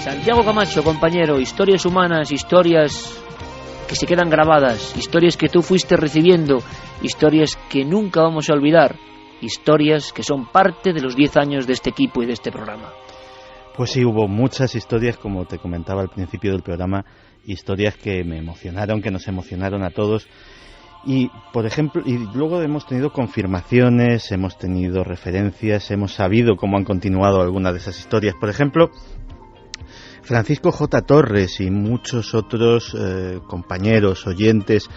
Santiago Camacho, compañero, historias humanas, historias que se quedan grabadas, historias que tú fuiste recibiendo, historias que nunca vamos a olvidar, historias que son parte de los 10 años de este equipo y de este programa. Pues sí, hubo muchas historias, como te comentaba al principio del programa, historias que me emocionaron, que nos emocionaron a todos. Y, por ejemplo, y luego hemos tenido confirmaciones, hemos tenido referencias, hemos sabido cómo han continuado algunas de esas historias. Por ejemplo, Francisco J. Torres y muchos otros compañeros, oyentes,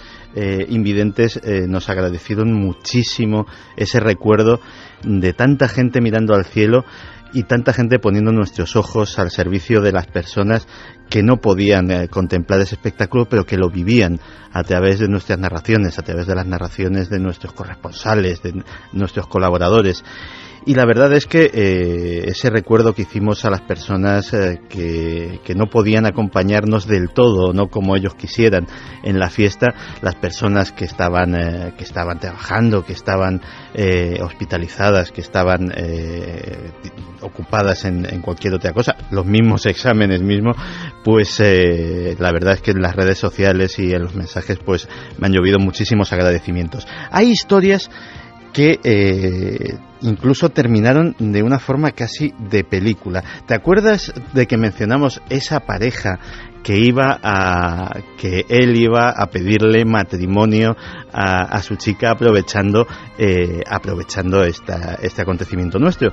invidentes, nos agradecieron muchísimo ese recuerdo de tanta gente mirando al cielo y tanta gente poniendo nuestros ojos al servicio de las personas que no podían contemplar ese espectáculo, pero que lo vivían a través de nuestras narraciones, a través de las narraciones de nuestros corresponsales, de nuestros colaboradores. Y la verdad es que ese recuerdo que hicimos a las personas que no podían acompañarnos del todo, no como ellos quisieran en la fiesta, las personas que estaban trabajando, que estaban hospitalizadas, que estaban ocupadas en cualquier otra cosa, los mismos exámenes mismos, pues la verdad es que en las redes sociales y en los mensajes pues me han llovido muchísimos agradecimientos. Hay historias que incluso terminaron de una forma casi de película. ¿Te acuerdas de que mencionamos esa pareja que él iba a pedirle matrimonio a su chica aprovechando este acontecimiento nuestro?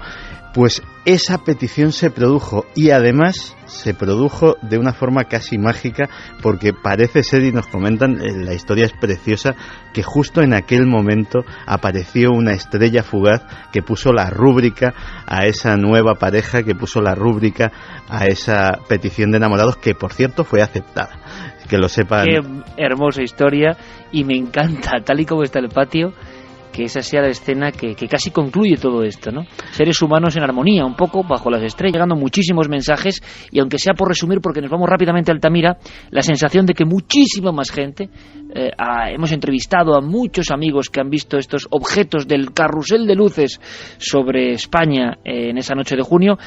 Pues esa petición se produjo, y además se produjo de una forma casi mágica, porque parece ser, y nos comentan, la historia es preciosa, que justo en aquel momento apareció una estrella fugaz que puso la rúbrica a esa nueva pareja, que puso la rúbrica a esa petición de enamorados, que por cierto fue aceptada. Que lo sepan. Qué hermosa historia, y me encanta, tal y como está el patio, que esa sea la escena que casi concluye todo esto, ¿no? Seres humanos en armonía, un poco bajo las estrellas, llegando muchísimos mensajes, y aunque sea por resumir, porque nos vamos rápidamente a Altamira, la sensación de que muchísima más gente, hemos entrevistado a muchos amigos que han visto estos objetos del carrusel de luces sobre España en esa noche de junio,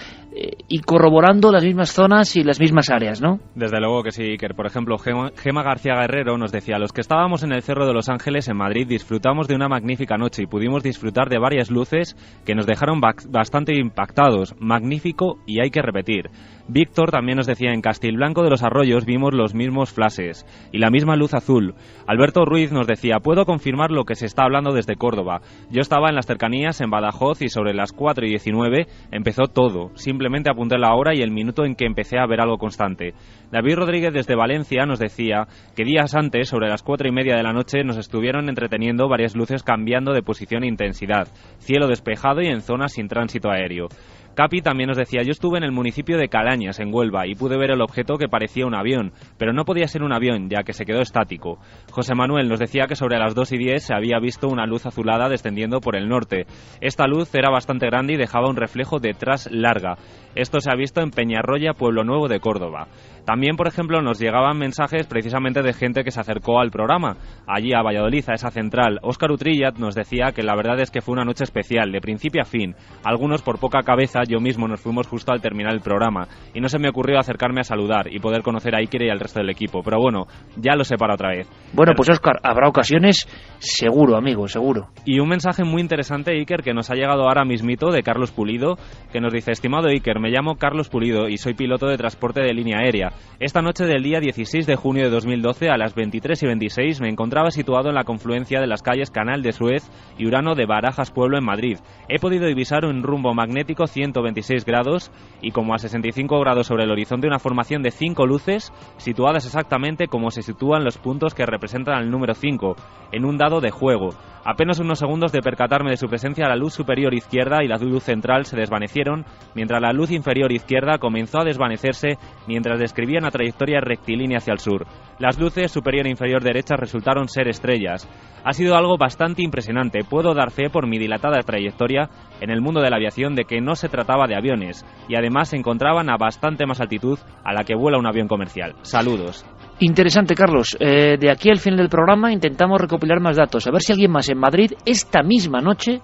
y corroborando las mismas zonas y las mismas áreas, ¿no? Desde luego que sí, Iker. Por ejemplo, Gema García Guerrero nos decía: los que estábamos en el Cerro de los Ángeles, en Madrid, disfrutamos de una magnífica noche y pudimos disfrutar de varias luces que nos dejaron bastante impactados. Magnífico, y hay que repetir. Víctor también nos decía: en Castilblanco de los Arroyos vimos los mismos flashes y la misma luz azul. Alberto Ruiz nos decía: puedo confirmar lo que se está hablando desde Córdoba. Yo estaba en las cercanías, en Badajoz, y sobre las 4:19 empezó todo. Simplemente apunté la hora y el minuto en que empecé a ver algo constante. David Rodríguez desde Valencia nos decía que días antes, sobre las 4:30 de la noche, nos estuvieron entreteniendo varias luces cambiando de posición e intensidad, cielo despejado y en zonas sin tránsito aéreo. Capi también nos decía: yo estuve en el municipio de Calañas, en Huelva, y pude ver el objeto que parecía un avión, pero no podía ser un avión, ya que se quedó estático. José Manuel nos decía que sobre las 2:10 se había visto una luz azulada descendiendo por el norte. Esta luz era bastante grande y dejaba un reflejo detrás larga. Esto se ha visto en Peñarroya, Pueblo Nuevo de Córdoba. También, por ejemplo, nos llegaban mensajes precisamente de gente que se acercó al programa, allí a Valladolid, a esa central. Óscar Utrillat nos decía que la verdad es que fue una noche especial, de principio a fin. Algunos por poca cabeza, yo mismo nos fuimos justo al terminar el programa, y no se me ocurrió acercarme a saludar y poder conocer a Iker y al resto del equipo, pero bueno, ya lo sé para otra vez. Bueno, pues Óscar, habrá ocasiones, seguro, amigo, seguro. Y un mensaje muy interesante, Iker, que nos ha llegado ahora mismito de Carlos Pulido, que nos dice: estimado Iker, me llamo Carlos Pulido y soy piloto de transporte de línea aérea. Esta noche del día 16 de junio de 2012, a las 23:26, me encontraba situado en la confluencia de las calles Canal de Suez y Urano de Barajas Pueblo en Madrid. He podido divisar un rumbo magnético 126 grados y como a 65 grados sobre el horizonte una formación de 5 luces situadas exactamente como se sitúan los puntos que representan al número 5 en un dado de juego. Apenas unos segundos de percatarme de su presencia, la luz superior izquierda y la luz central se desvanecieron, mientras la luz inferior izquierda comenzó a desvanecerse mientras describía una trayectoria rectilínea hacia el sur. Las luces superior e inferior derechas resultaron ser estrellas. Ha sido algo bastante impresionante. Puedo dar fe por mi dilatada trayectoria en el mundo de la aviación de que no se trataba de aviones y además se encontraban a bastante más altitud a la que vuela un avión comercial. Saludos. Interesante, Carlos. De aquí al final del programa intentamos recopilar más datos, a ver si alguien más en Madrid esta misma noche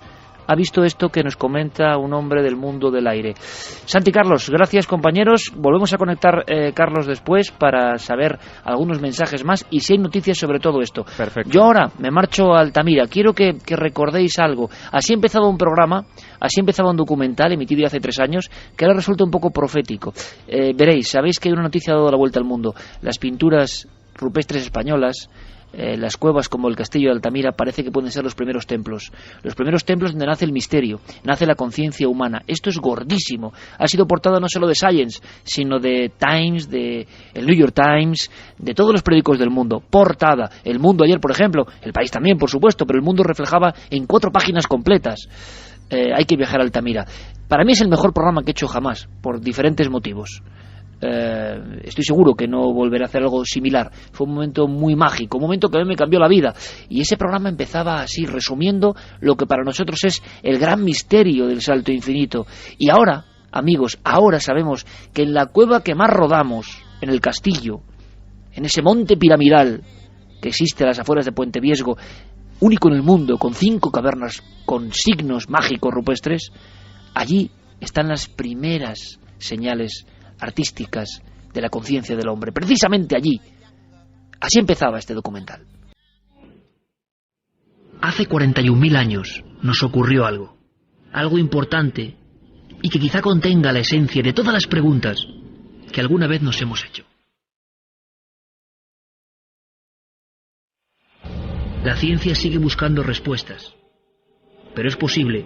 ha visto esto que nos comenta un hombre del mundo del aire. Santi, Carlos, gracias compañeros. Volvemos a conectar, Carlos, después para saber algunos mensajes más y si hay noticias sobre todo esto. Perfecto. Yo ahora me marcho a Altamira. Quiero que recordéis algo. Así empezaba un programa, así empezaba un documental emitido hace 3 años que ahora resulta un poco profético. Veréis, sabéis que hay una noticia ha dado la vuelta al mundo. Las pinturas rupestres españolas, las cuevas como el castillo de Altamira parece que pueden ser los primeros templos donde nace el misterio, nace la conciencia humana. Esto es gordísimo, ha sido portada no solo de Science, sino de Times, de el New York Times, de todos los periódicos del mundo, portada. El Mundo ayer, por ejemplo, El País también, por supuesto, pero El Mundo reflejaba en 4 páginas completas. Hay que viajar a Altamira. Para mí es el mejor programa que he hecho jamás, por diferentes motivos. Estoy seguro que no volveré a hacer algo similar. Fue un momento muy mágico, un momento que a mí me cambió la vida. Y ese programa empezaba así, resumiendo lo que para nosotros es el gran misterio del salto infinito. Y ahora, amigos, ahora sabemos que en la cueva que más rodamos, en el castillo, en ese monte piramidal que existe a las afueras de Puente Viesgo, único en el mundo, con 5 cavernas con signos mágicos rupestres, allí están las primeras señales artísticas de la conciencia del hombre, precisamente allí. Así empezaba este documental. Hace 41.000 años nos ocurrió algo importante y que quizá contenga la esencia de todas las preguntas que alguna vez nos hemos hecho. La ciencia sigue buscando respuestas, pero es posible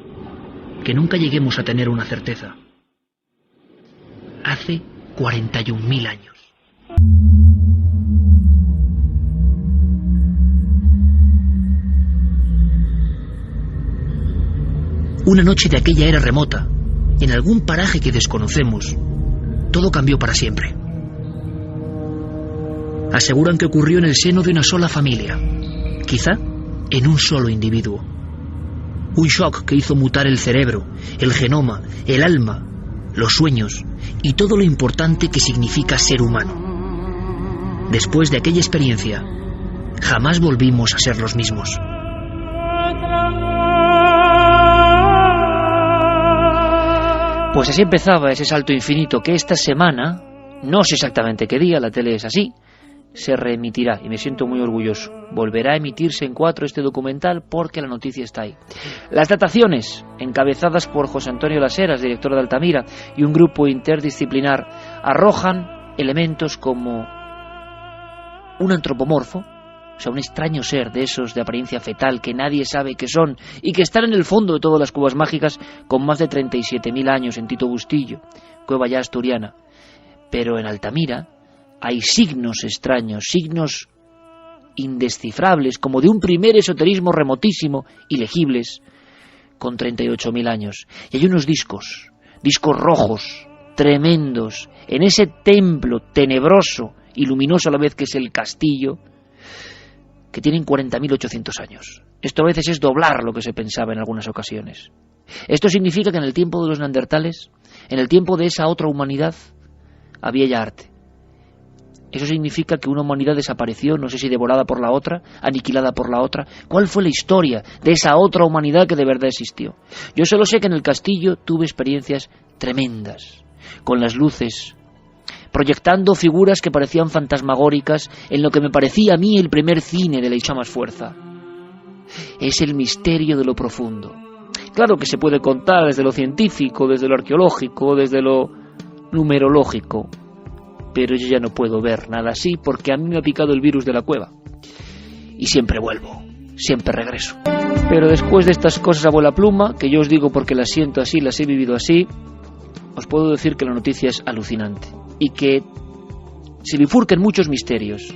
que nunca lleguemos a tener una certeza. Hace 41.000 años. Una noche de aquella era remota, en algún paraje que desconocemos, todo cambió para siempre. Aseguran que ocurrió en el seno de una sola familia, quizá en un solo individuo. Un shock que hizo mutar el cerebro, el genoma, el alma, los sueños y todo lo importante que significa ser humano. Después de aquella experiencia, jamás volvimos a ser los mismos. Pues así empezaba ese salto infinito que esta semana, no sé exactamente qué día, la tele es así, se reemitirá y me siento muy orgulloso. Volverá a emitirse en 4 este documental porque la noticia está ahí. Las dataciones, encabezadas por José Antonio Las Heras, director de Altamira, y un grupo interdisciplinar, arrojan elementos como un antropomorfo, o sea, un extraño ser de esos de apariencia fetal que nadie sabe qué son y que están en el fondo de todas las cuevas mágicas con más de 37.000 años en Tito Bustillo, cueva ya asturiana. Pero en Altamira hay signos extraños, signos indescifrables, como de un primer esoterismo remotísimo, ilegibles, con 38.000 años. Y hay unos discos rojos, tremendos, en ese templo tenebroso y luminoso a la vez que es el castillo, que tienen 40.800 años. Esto a veces es doblar lo que se pensaba en algunas ocasiones. Esto significa que en el tiempo de los neandertales, en el tiempo de esa otra humanidad, había ya arte. Eso significa que una humanidad desapareció, no sé si devorada por la otra, aniquilada por la otra. ¿Cuál fue la historia de esa otra humanidad que de verdad existió? Yo solo sé que en el castillo tuve experiencias tremendas, con las luces, proyectando figuras que parecían fantasmagóricas en lo que me parecía a mí el primer cine de la Isha más fuerza. Es el misterio de lo profundo. Claro que se puede contar desde lo científico, desde lo arqueológico, desde lo numerológico, pero yo ya no puedo ver nada así porque a mí me ha picado el virus de la cueva. Y siempre vuelvo, siempre regreso. Pero después de estas cosas a vuela pluma, que yo os digo porque las siento así, las he vivido así, os puedo decir que la noticia es alucinante y que se bifurquen muchos misterios.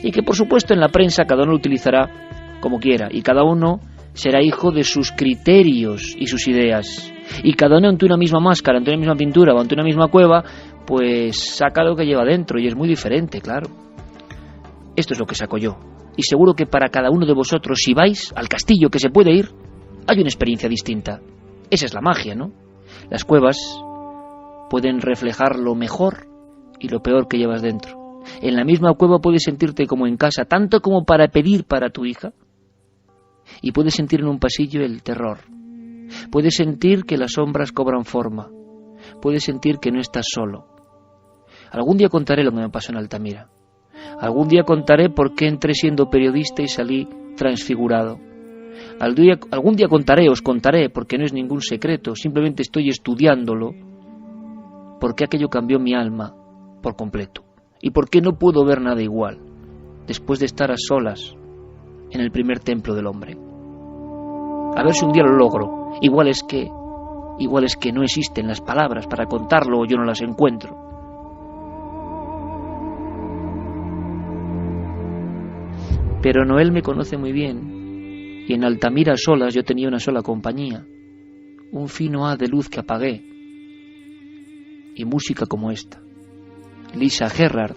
Y que por supuesto en la prensa cada uno lo utilizará como quiera y cada uno será hijo de sus criterios y sus ideas. Y cada uno ante una misma máscara, ante una misma pintura o ante una misma cueva, pues saca lo que lleva dentro y es muy diferente, claro. Esto es lo que saco yo. Y seguro que para cada uno de vosotros, si vais al castillo que se puede ir, hay una experiencia distinta. Esa es la magia, ¿no? Las cuevas pueden reflejar lo mejor y lo peor que llevas dentro. En la misma cueva puedes sentirte como en casa, tanto como para pedir para tu hija, y puedes sentir en un pasillo el terror, Puedes sentir que las sombras cobran forma. Puedes sentir que no estás solo. Algún día contaré lo que me pasó en Altamira. Algún día contaré por qué entré siendo periodista y salí transfigurado. Algún día os contaré, porque no es ningún secreto, simplemente estoy estudiándolo, por qué aquello cambió mi alma por completo. Y por qué no puedo ver nada igual, después de estar a solas en el primer templo del hombre. A ver si un día lo logro. Igual es que no existen las palabras para contarlo o yo no las encuentro. Pero Noel me conoce muy bien, y en Altamira a solas yo tenía una sola compañía, un fino haz de luz que apagué, y música como esta. Lisa Gerrard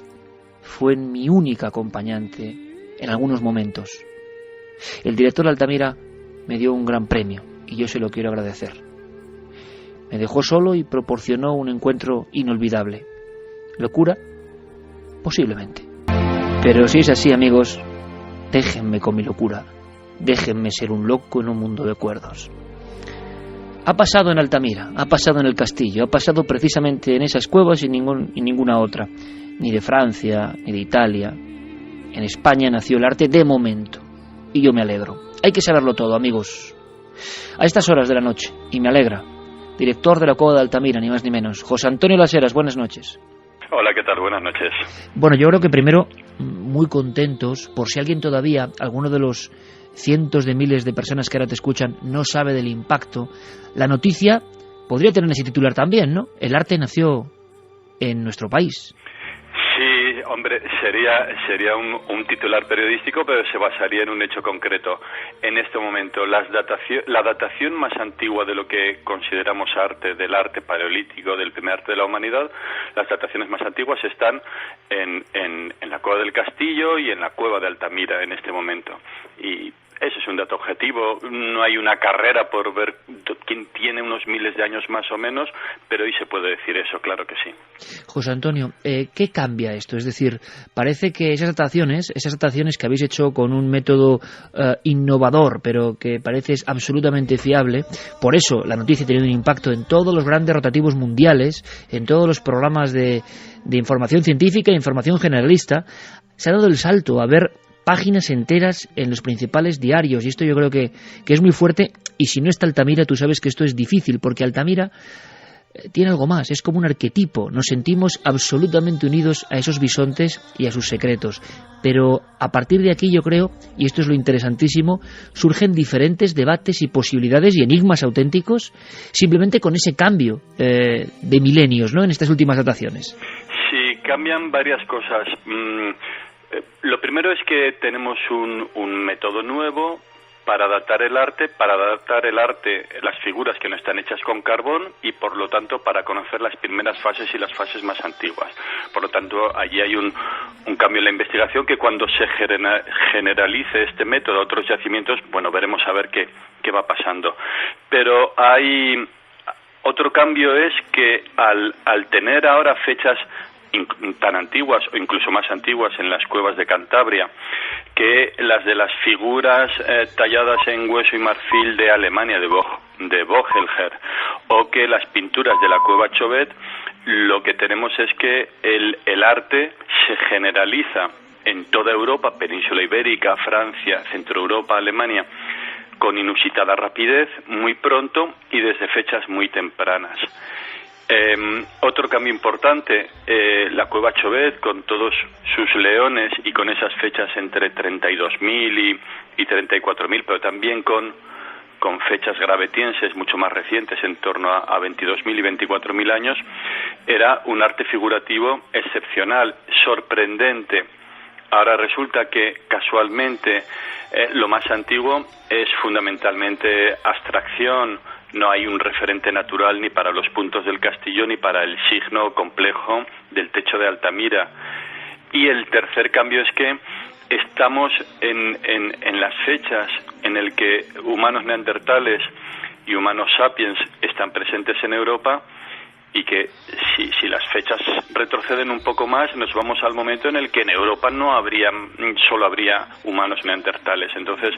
fue mi única acompañante en algunos momentos. El director de Altamira me dio un gran premio, y yo se lo quiero agradecer. Me dejó solo y proporcionó un encuentro inolvidable. ¿Locura? Posiblemente. Pero si es así, amigos, déjenme con mi locura. Déjenme ser un loco en un mundo de cuerdos. Ha pasado en Altamira, ha pasado en el castillo, ha pasado precisamente en esas cuevas y ninguna otra. Ni de Francia, ni de Italia. En España nació el arte de momento. Y yo me alegro. Hay que saberlo todo, amigos. A estas horas de la noche, y me alegra. Director de la Cueva de Altamira, ni más ni menos. José Antonio Las Heras, buenas noches. Hola, ¿qué tal? Buenas noches. Bueno, yo creo que primero, muy contentos, por si alguien todavía, alguno de los cientos de miles de personas que ahora te escuchan, no sabe del impacto. La noticia podría tener ese titular también, ¿no? El arte nació en nuestro país. Sí, hombre, sería un titular periodístico, pero se basaría en un hecho concreto. En este momento, la datación más antigua de lo que consideramos arte, del arte paleolítico, del primer arte de la humanidad, las dataciones más antiguas están en la Cueva del Castillo y en la Cueva de Altamira en este momento. Y ese es un dato objetivo. No hay una carrera por ver quién tiene unos miles de años más o menos, pero hoy se puede decir eso, claro que sí. José Antonio, ¿qué cambia esto? Es decir, parece que esas dataciones que habéis hecho con un método innovador, pero que parece absolutamente fiable, por eso la noticia ha tenido un impacto en todos los grandes rotativos mundiales, en todos los programas de información científica e información generalista, se ha dado el salto a ver páginas enteras en los principales diarios, y esto yo creo que es muy fuerte. Y si no está Altamira, tú sabes que esto es difícil, porque Altamira tiene algo más, es como un arquetipo, nos sentimos absolutamente unidos a esos bisontes y a sus secretos, pero a partir de aquí yo creo, y esto es lo interesantísimo, surgen diferentes debates y posibilidades y enigmas auténticos, simplemente con ese cambio de milenios, ¿no?, en estas últimas dataciones. Sí, cambian varias cosas. Lo primero es que tenemos un método nuevo para datar el arte, las figuras que no están hechas con carbón, y por lo tanto para conocer las primeras fases y las fases más antiguas. Por lo tanto, allí hay un cambio en la investigación, que cuando se generalice este método a otros yacimientos, bueno, veremos a ver qué va pasando. Pero hay otro cambio, es que al tener ahora fechas tan antiguas o incluso más antiguas en las cuevas de Cantabria que las de las figuras talladas en hueso y marfil de Alemania, de Vogelger, o que las pinturas de la cueva Chauvet, lo que tenemos es que el arte se generaliza en toda Europa, península ibérica, Francia, Centro Europa, Alemania, con inusitada rapidez, muy pronto y desde fechas muy tempranas. Otro cambio importante, la cueva Chauvet, con todos sus leones y con esas fechas entre 32.000 y 34.000, pero también con fechas gravetienses mucho más recientes, en torno a 22.000 y 24.000 años, era un arte figurativo excepcional, sorprendente. Ahora resulta que casualmente lo más antiguo es fundamentalmente abstracción. No hay un referente natural ni para los puntos del castillo ni para el signo complejo del techo de Altamira. Y el tercer cambio es que estamos en las fechas en el que humanos neandertales y humanos sapiens están presentes en Europa, y que si las fechas retroceden un poco más, nos vamos al momento en el que en Europa solo habría humanos neandertales. Entonces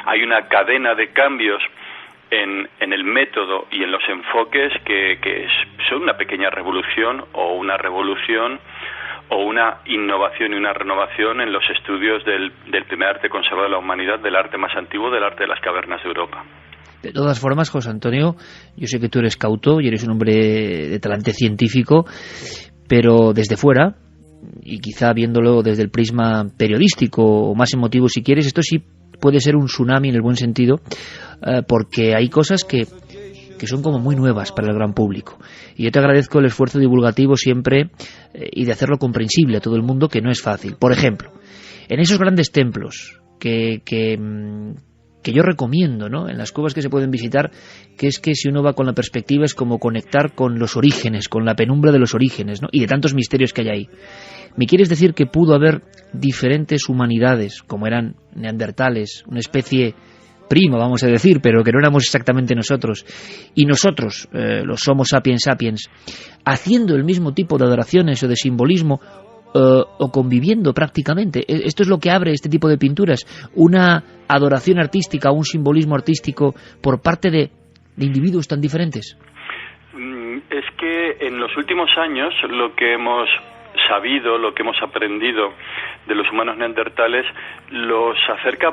hay una cadena de cambios en el método y en los enfoques que son una pequeña revolución o una revolución o una innovación y una renovación en los estudios del primer arte conservado de la humanidad, del arte más antiguo, del arte de las cavernas de Europa. De todas formas, José Antonio, yo sé que tú eres cauto y eres un hombre de talante científico, pero desde fuera, y quizá viéndolo desde el prisma periodístico o más emotivo si quieres, esto sí puede ser un tsunami en el buen sentido, porque hay cosas que son como muy nuevas para el gran público. Y yo te agradezco el esfuerzo divulgativo siempre y de hacerlo comprensible a todo el mundo, que no es fácil. Por ejemplo, en esos grandes templos que yo recomiendo, ¿no?, en las cuevas que se pueden visitar, que es que si uno va con la perspectiva es como conectar con los orígenes, con la penumbra de los orígenes, ¿no?, y de tantos misterios que hay ahí. ¿Me quieres decir que pudo haber diferentes humanidades, como eran neandertales, una especie prima, vamos a decir, pero que no éramos exactamente nosotros, y nosotros, los Homo sapiens sapiens, haciendo el mismo tipo de adoraciones o de simbolismo, o conviviendo prácticamente? Esto es lo que abre este tipo de pinturas, una adoración artística, un simbolismo artístico por parte de individuos tan diferentes. Es que en los últimos años lo que hemos sabido, lo que hemos aprendido de los humanos neandertales los acerca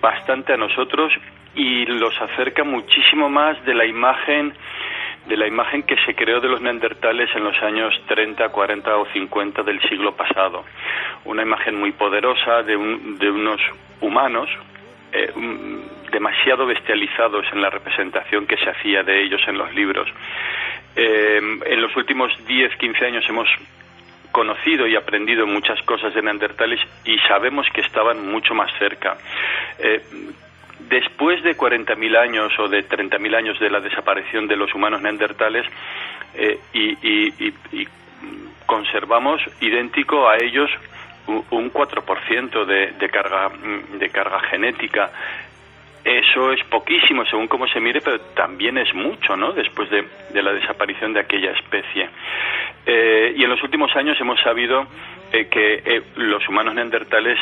bastante a nosotros y los acerca muchísimo más de la imagen que se creó de los neandertales en los años 30, 40 o 50 del siglo pasado. Una imagen muy poderosa de unos humanos demasiado bestializados en la representación que se hacía de ellos en los libros. En los últimos 10, 15 años hemos conocido y aprendido muchas cosas de neandertales y sabemos que estaban mucho más cerca. Después de 40.000 años o de 30.000 años de la desaparición de los humanos neandertales, y conservamos idéntico a ellos un 4% de carga genética. Eso es poquísimo según cómo se mire, pero también es mucho, ¿no?, después de la desaparición de aquella especie. Y en los últimos años hemos sabido que los humanos neandertales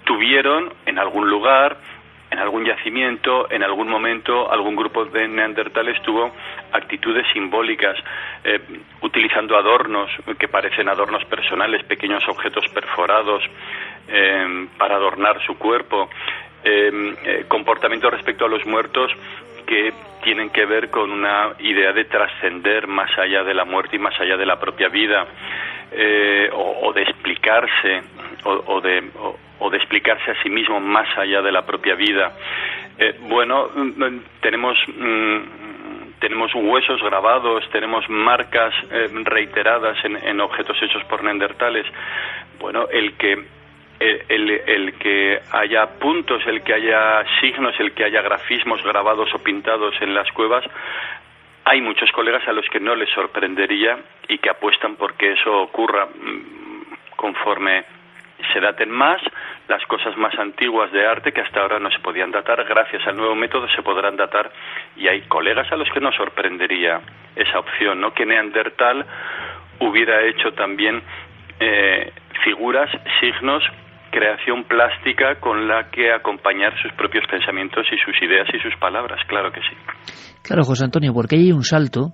tuvieron en algún lugar, en algún yacimiento, en algún momento, algún grupo de neandertales tuvo actitudes simbólicas, utilizando adornos que parecen adornos personales, pequeños objetos perforados para adornar su cuerpo, comportamientos respecto a los muertos que tienen que ver con una idea de trascender más allá de la muerte y más allá de la propia vida, o de explicarse, o de explicarse a sí mismo más allá de la propia vida. Tenemos huesos grabados, tenemos marcas reiteradas en objetos hechos por neandertales. Bueno, el que haya puntos, el que haya signos, el que haya grafismos grabados o pintados en las cuevas, hay muchos colegas a los que no les sorprendería y que apuestan porque eso ocurra. Conforme se daten más, las cosas más antiguas de arte que hasta ahora no se podían datar, gracias al nuevo método se podrán datar, y hay colegas a los que no sorprendería esa opción, ¿no?, que Neandertal hubiera hecho también figuras, signos, creación plástica con la que acompañar sus propios pensamientos y sus ideas y sus palabras, claro que sí. Claro, José Antonio, porque hay un salto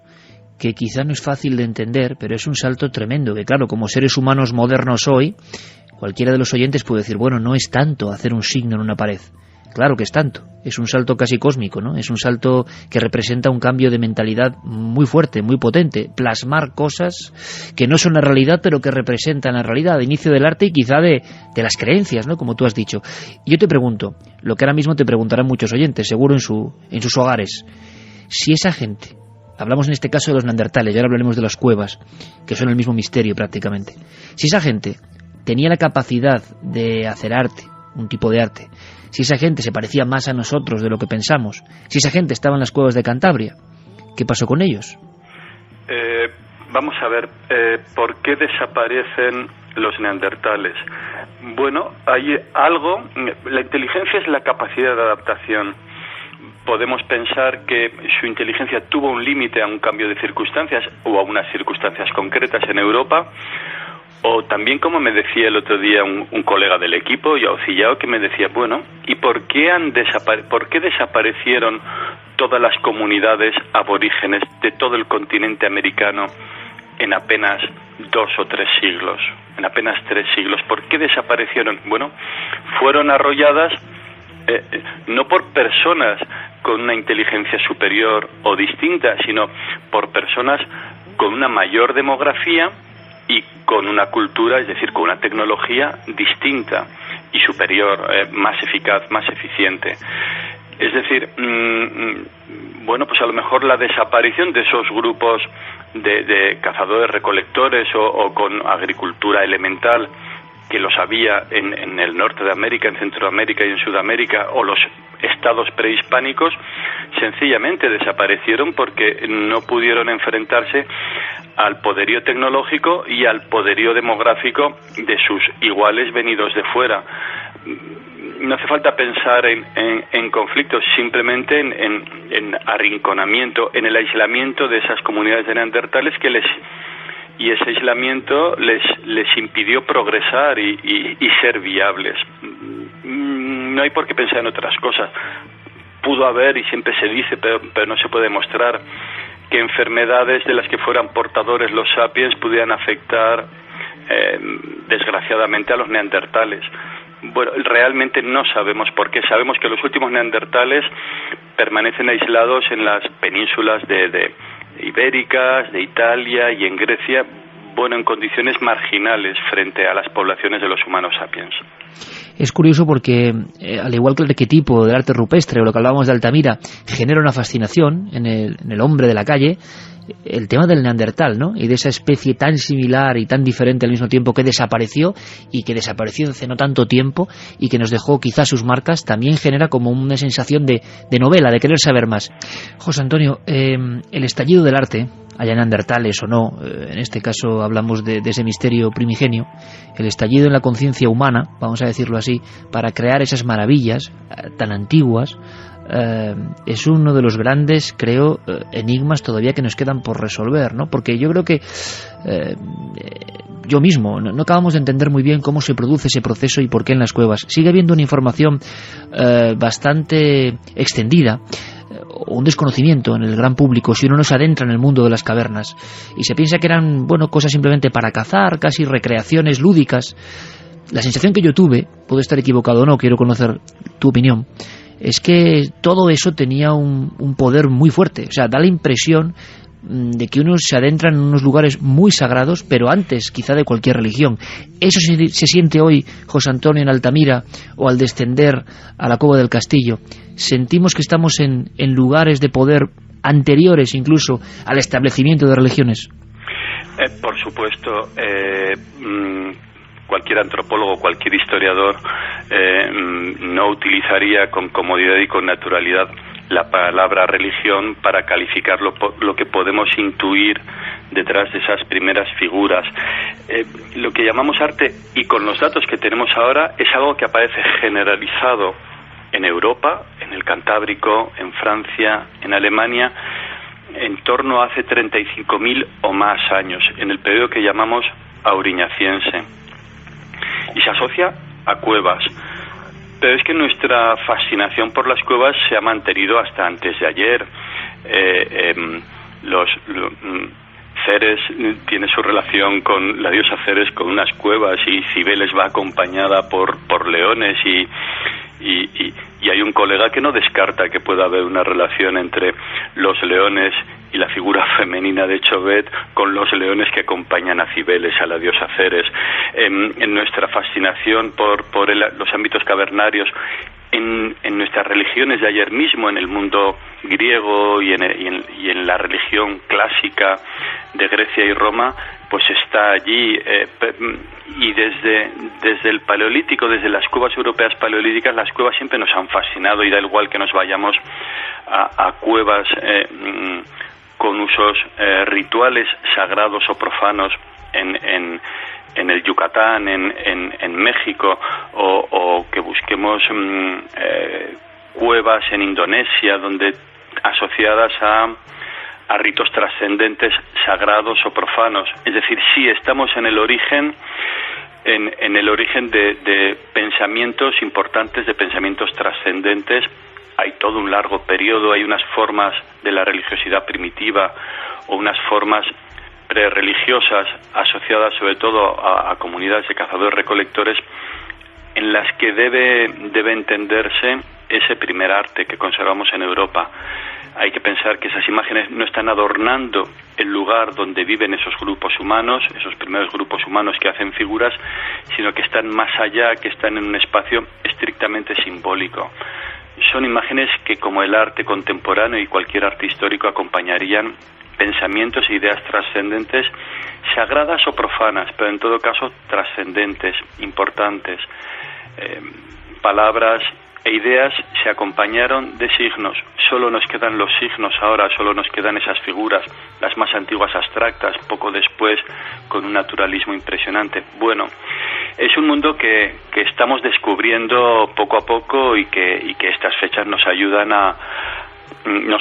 que quizá no es fácil de entender, pero es un salto tremendo, que claro, como seres humanos modernos hoy, cualquiera de los oyentes puede decir, bueno, no es tanto hacer un signo en una pared. Claro que es tanto, es un salto casi cósmico, ¿no? Es un salto que representa un cambio de mentalidad muy fuerte, muy potente, plasmar cosas que no son la realidad, pero que representan la realidad, inicio del arte y quizá de las creencias, ¿no?, como tú has dicho. Y yo te pregunto, lo que ahora mismo te preguntarán muchos oyentes, seguro en sus hogares, si esa gente, hablamos en este caso de los neandertales, y ahora hablaremos de las cuevas, que son el mismo misterio prácticamente, si esa gente tenía la capacidad de hacer arte, un tipo de arte, si esa gente se parecía más a nosotros de lo que pensamos, si esa gente estaba en las cuevas de Cantabria, ¿qué pasó con ellos? Vamos a ver, ¿por qué desaparecen los neandertales? Bueno, hay algo, la inteligencia es la capacidad de adaptación. Podemos pensar que su inteligencia tuvo un límite a un cambio de circunstancias o a unas circunstancias concretas en Europa, o también, como me decía el otro día un colega del equipo, Yao Cillao, que me decía, bueno, ¿y por qué desaparecieron todas las comunidades aborígenes de todo el continente americano en apenas 2 o 3 siglos, en apenas 3 siglos. ¿Por qué desaparecieron? Bueno, fueron arrolladas no por personas con una inteligencia superior o distinta, sino por personas con una mayor demografía y con una cultura, es decir, con una tecnología distinta y superior, más eficaz, más eficiente. Es decir, bueno, pues a lo mejor la desaparición de esos grupos de cazadores-recolectores o con agricultura elemental, que los había en el norte de América, en Centroamérica y en Sudamérica, o los estados prehispánicos, sencillamente desaparecieron porque no pudieron enfrentarse al poderío tecnológico y al poderío demográfico de sus iguales venidos de fuera. No hace falta pensar en conflictos, simplemente en arrinconamiento, en el aislamiento de esas comunidades de neandertales y ese aislamiento les impidió progresar y ser viables. No hay por qué pensar en otras cosas. Pudo haber, y siempre se dice, pero no se puede demostrar, que enfermedades de las que fueran portadores los sapiens pudieran afectar desgraciadamente a los neandertales. Bueno, realmente no sabemos por qué. Sabemos que los últimos neandertales permanecen aislados en las penínsulas de ibéricas, de Italia y en Grecia, bueno, en condiciones marginales frente a las poblaciones de los humanos sapiens. Es curioso porque, al igual que el arquetipo del arte rupestre o lo que hablábamos de Altamira, genera una fascinación en el hombre de la calle, el tema del neandertal, ¿no? Y de esa especie tan similar y tan diferente al mismo tiempo que desapareció hace no tanto tiempo y que nos dejó quizás sus marcas, también genera como una sensación de novela, de querer saber más. José Antonio, el estallido del arte, haya neandertales o no, en este caso hablamos de ese misterio primigenio, el estallido en la conciencia humana, vamos a decirlo así, para crear esas maravillas tan antiguas, es uno de los grandes, creo, enigmas todavía que nos quedan por resolver, ¿no? Porque yo creo que yo mismo no acabamos de entender muy bien cómo se produce ese proceso y por qué en las cuevas. Sigue habiendo una información bastante extendida, un desconocimiento en el gran público si uno no se adentra en el mundo de las cavernas y se piensa que eran, bueno, cosas simplemente para cazar, casi recreaciones lúdicas. La sensación que yo tuve, puedo estar equivocado o no, quiero conocer tu opinión, es que todo eso tenía un poder muy fuerte. O sea, da la impresión de que uno se adentra en unos lugares muy sagrados, pero antes quizá de cualquier religión. Eso se siente hoy, José Antonio, en Altamira, o al descender a la Cueva del Castillo. Sentimos que estamos en lugares de poder anteriores incluso al establecimiento de religiones. Por supuesto, cualquier antropólogo, cualquier historiador no utilizaría con comodidad y con naturalidad la palabra religión para calificar lo que podemos intuir detrás de esas primeras figuras. Lo que llamamos arte, y con los datos que tenemos ahora, es algo que aparece generalizado en Europa, en el Cantábrico, en Francia, en Alemania, en torno a hace 35.000 o más años, en el periodo que llamamos auriñaciense. Y se asocia a cuevas. Pero es que nuestra fascinación por las cuevas se ha mantenido hasta antes de ayer. Ceres tiene su relación con la diosa Ceres con unas cuevas, y Cibeles va acompañada por leones, y hay un colega que no descarta que pueda haber una relación entre los leones y la figura femenina de Chauvet con los leones que acompañan a Cibeles, a la diosa Ceres. En nuestra fascinación por los ámbitos cavernarios, en nuestras religiones de ayer mismo, en el mundo griego y en la religión clásica de Grecia y Roma, pues está allí, y desde el Paleolítico, desde las cuevas europeas paleolíticas, las cuevas siempre nos han fascinado, y da igual que nos vayamos a cuevas con usos rituales sagrados o profanos en el Yucatán, en México, o que busquemos cuevas en Indonesia, donde asociadas a ritos trascendentes, sagrados o profanos. Es decir, sí estamos en el origen, en el origen de pensamientos importantes, de pensamientos trascendentes, hay todo un largo periodo, hay unas formas de la religiosidad primitiva o unas formas prereligiosas asociadas sobre todo a comunidades de cazadores-recolectores en las que debe entenderse ese primer arte que conservamos en Europa. Hay que pensar que esas imágenes no están adornando el lugar donde viven esos grupos humanos, esos primeros grupos humanos que hacen figuras, sino que están más allá, que están en un espacio estrictamente simbólico. Son imágenes que, como el arte contemporáneo y cualquier arte histórico, acompañarían pensamientos e ideas trascendentes, sagradas o profanas, pero en todo caso trascendentes, importantes. Palabras e ideas se acompañaron de signos. Solo nos quedan los signos ahora, solo nos quedan esas figuras, las más antiguas abstractas, poco después con un naturalismo impresionante. Bueno, es un mundo que estamos descubriendo poco a poco y que estas fechas nos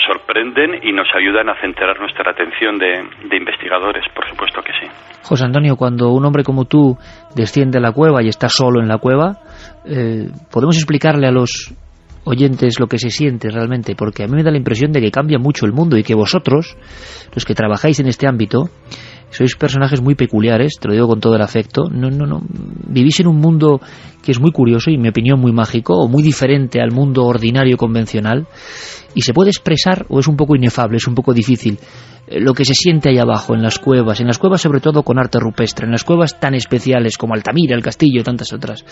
sorprenden y nos ayudan a centrar nuestra atención de investigadores, por supuesto que sí. José Antonio, cuando un hombre como tú desciende a la cueva y está solo en la cueva, ¿podemos explicarle a los oyentes lo que se siente realmente? Porque a mí me da la impresión de que cambia mucho el mundo y que vosotros, los que trabajáis en este ámbito, sois personajes muy peculiares, te lo digo con todo el afecto. No. Vivís en un mundo que es muy curioso y, en mi opinión, muy mágico, o muy diferente al mundo ordinario convencional, y se puede expresar, o es un poco inefable, es un poco difícil, lo que se siente ahí abajo, en las cuevas sobre todo con arte rupestre, en las cuevas tan especiales como Altamira, el Castillo y tantas otras.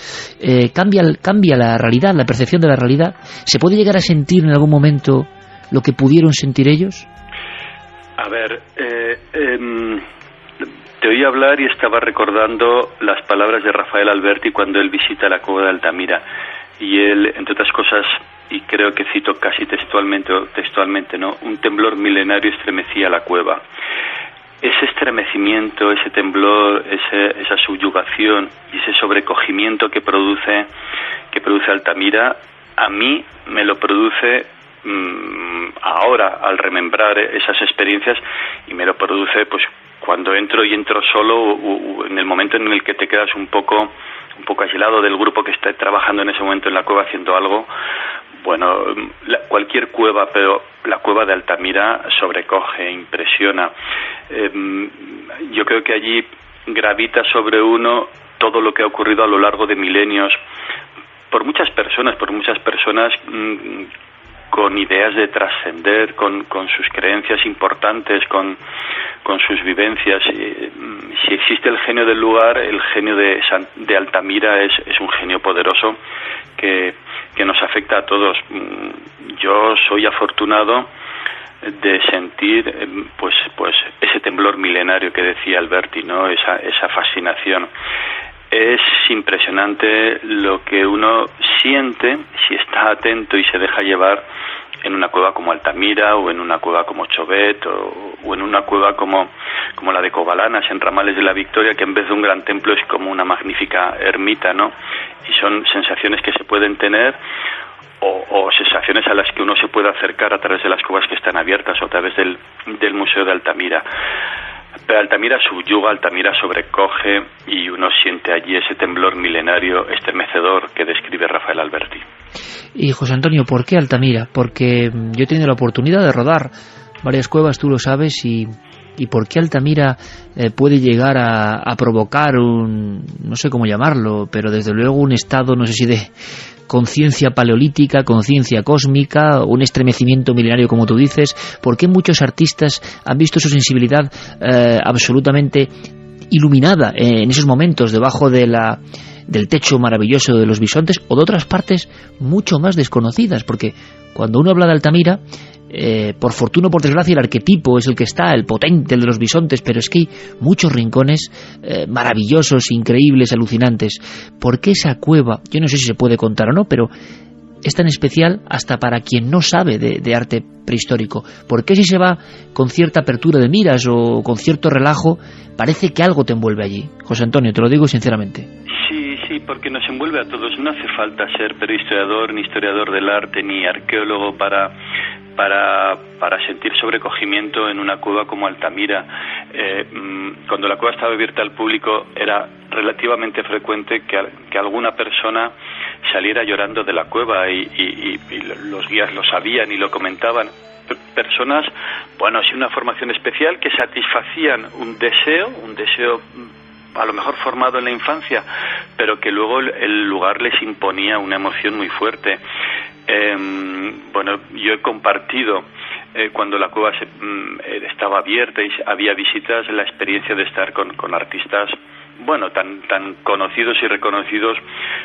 Cambia la realidad, la percepción de la realidad. ¿Se puede llegar a sentir en algún momento lo que pudieron sentir ellos? A ver, te oí hablar y estaba recordando las palabras de Rafael Alberti cuando él visita la cueva de Altamira. Y él, entre otras cosas, y creo que cito casi textualmente, ¿no? Un temblor milenario estremecía la cueva. Ese estremecimiento, ese temblor, esa subyugación y ese sobrecogimiento que produce Altamira, a mí me lo produce ahora al remembrar esas experiencias, y me lo produce pues cuando entro solo, o en el momento en el que te quedas un poco aislado del grupo que está trabajando en ese momento en la cueva haciendo algo. Bueno, cualquier cueva, pero la cueva de Altamira sobrecoge, impresiona. Yo creo que allí gravita sobre uno todo lo que ha ocurrido a lo largo de milenios por muchas personas con ideas de trascender, con sus creencias importantes, con sus vivencias. Si existe el genio del lugar, el genio de Altamira es un genio poderoso que nos afecta a todos. Yo soy afortunado de sentir pues ese temblor milenario que decía Alberti, ¿no? Esa fascinación. Es impresionante lo que uno siente si está atento y se deja llevar en una cueva como Altamira, o en una cueva como Chauvet, o en una cueva como la de Covalanas, en Ramales de la Victoria, que en vez de un gran templo es como una magnífica ermita, ¿no? Y son sensaciones que se pueden tener, o sensaciones a las que uno se puede acercar a través de las cuevas que están abiertas o a través del Museo de Altamira. Pero Altamira subyuga, Altamira sobrecoge, y uno siente allí ese temblor milenario estremecedor que describe Rafael Alberti. Y José Antonio, ¿por qué Altamira? Porque yo he tenido la oportunidad de rodar varias cuevas, tú lo sabes, y ¿por qué Altamira puede llegar a provocar no sé cómo llamarlo, pero desde luego un estado, no sé si de conciencia paleolítica, conciencia cósmica, un estremecimiento milenario, como tú dices? ¿Por qué muchos artistas han visto su sensibilidad absolutamente iluminada en esos momentos debajo del techo maravilloso de los bisontes, o de otras partes mucho más desconocidas? Porque cuando uno habla de Altamira, por fortuna o por desgracia, el arquetipo es el que está, el potente, el de los bisontes, pero es que hay muchos rincones maravillosos, increíbles, alucinantes. ¿Por qué esa cueva? Yo no sé si se puede contar o no, pero es tan especial hasta para quien no sabe de arte prehistórico. ¿Por qué si se va con cierta apertura de miras o con cierto relajo, parece que algo te envuelve allí? José Antonio, te lo digo sinceramente. Sí, porque nos envuelve a todos. No hace falta ser prehistoriador, ni historiador del arte, ni arqueólogo para sentir sobrecogimiento en una cueva como Altamira. Cuando la cueva estaba abierta al público, era relativamente frecuente que alguna persona saliera llorando de la cueva y los guías lo sabían y lo comentaban. Personas, bueno, sin una formación especial, que satisfacían un deseo a lo mejor formado en la infancia, pero que luego el lugar les imponía una emoción muy fuerte. Bueno, yo he compartido cuando la cueva estaba abierta y había visitas, la experiencia de estar con artistas, bueno, tan conocidos y reconocidos,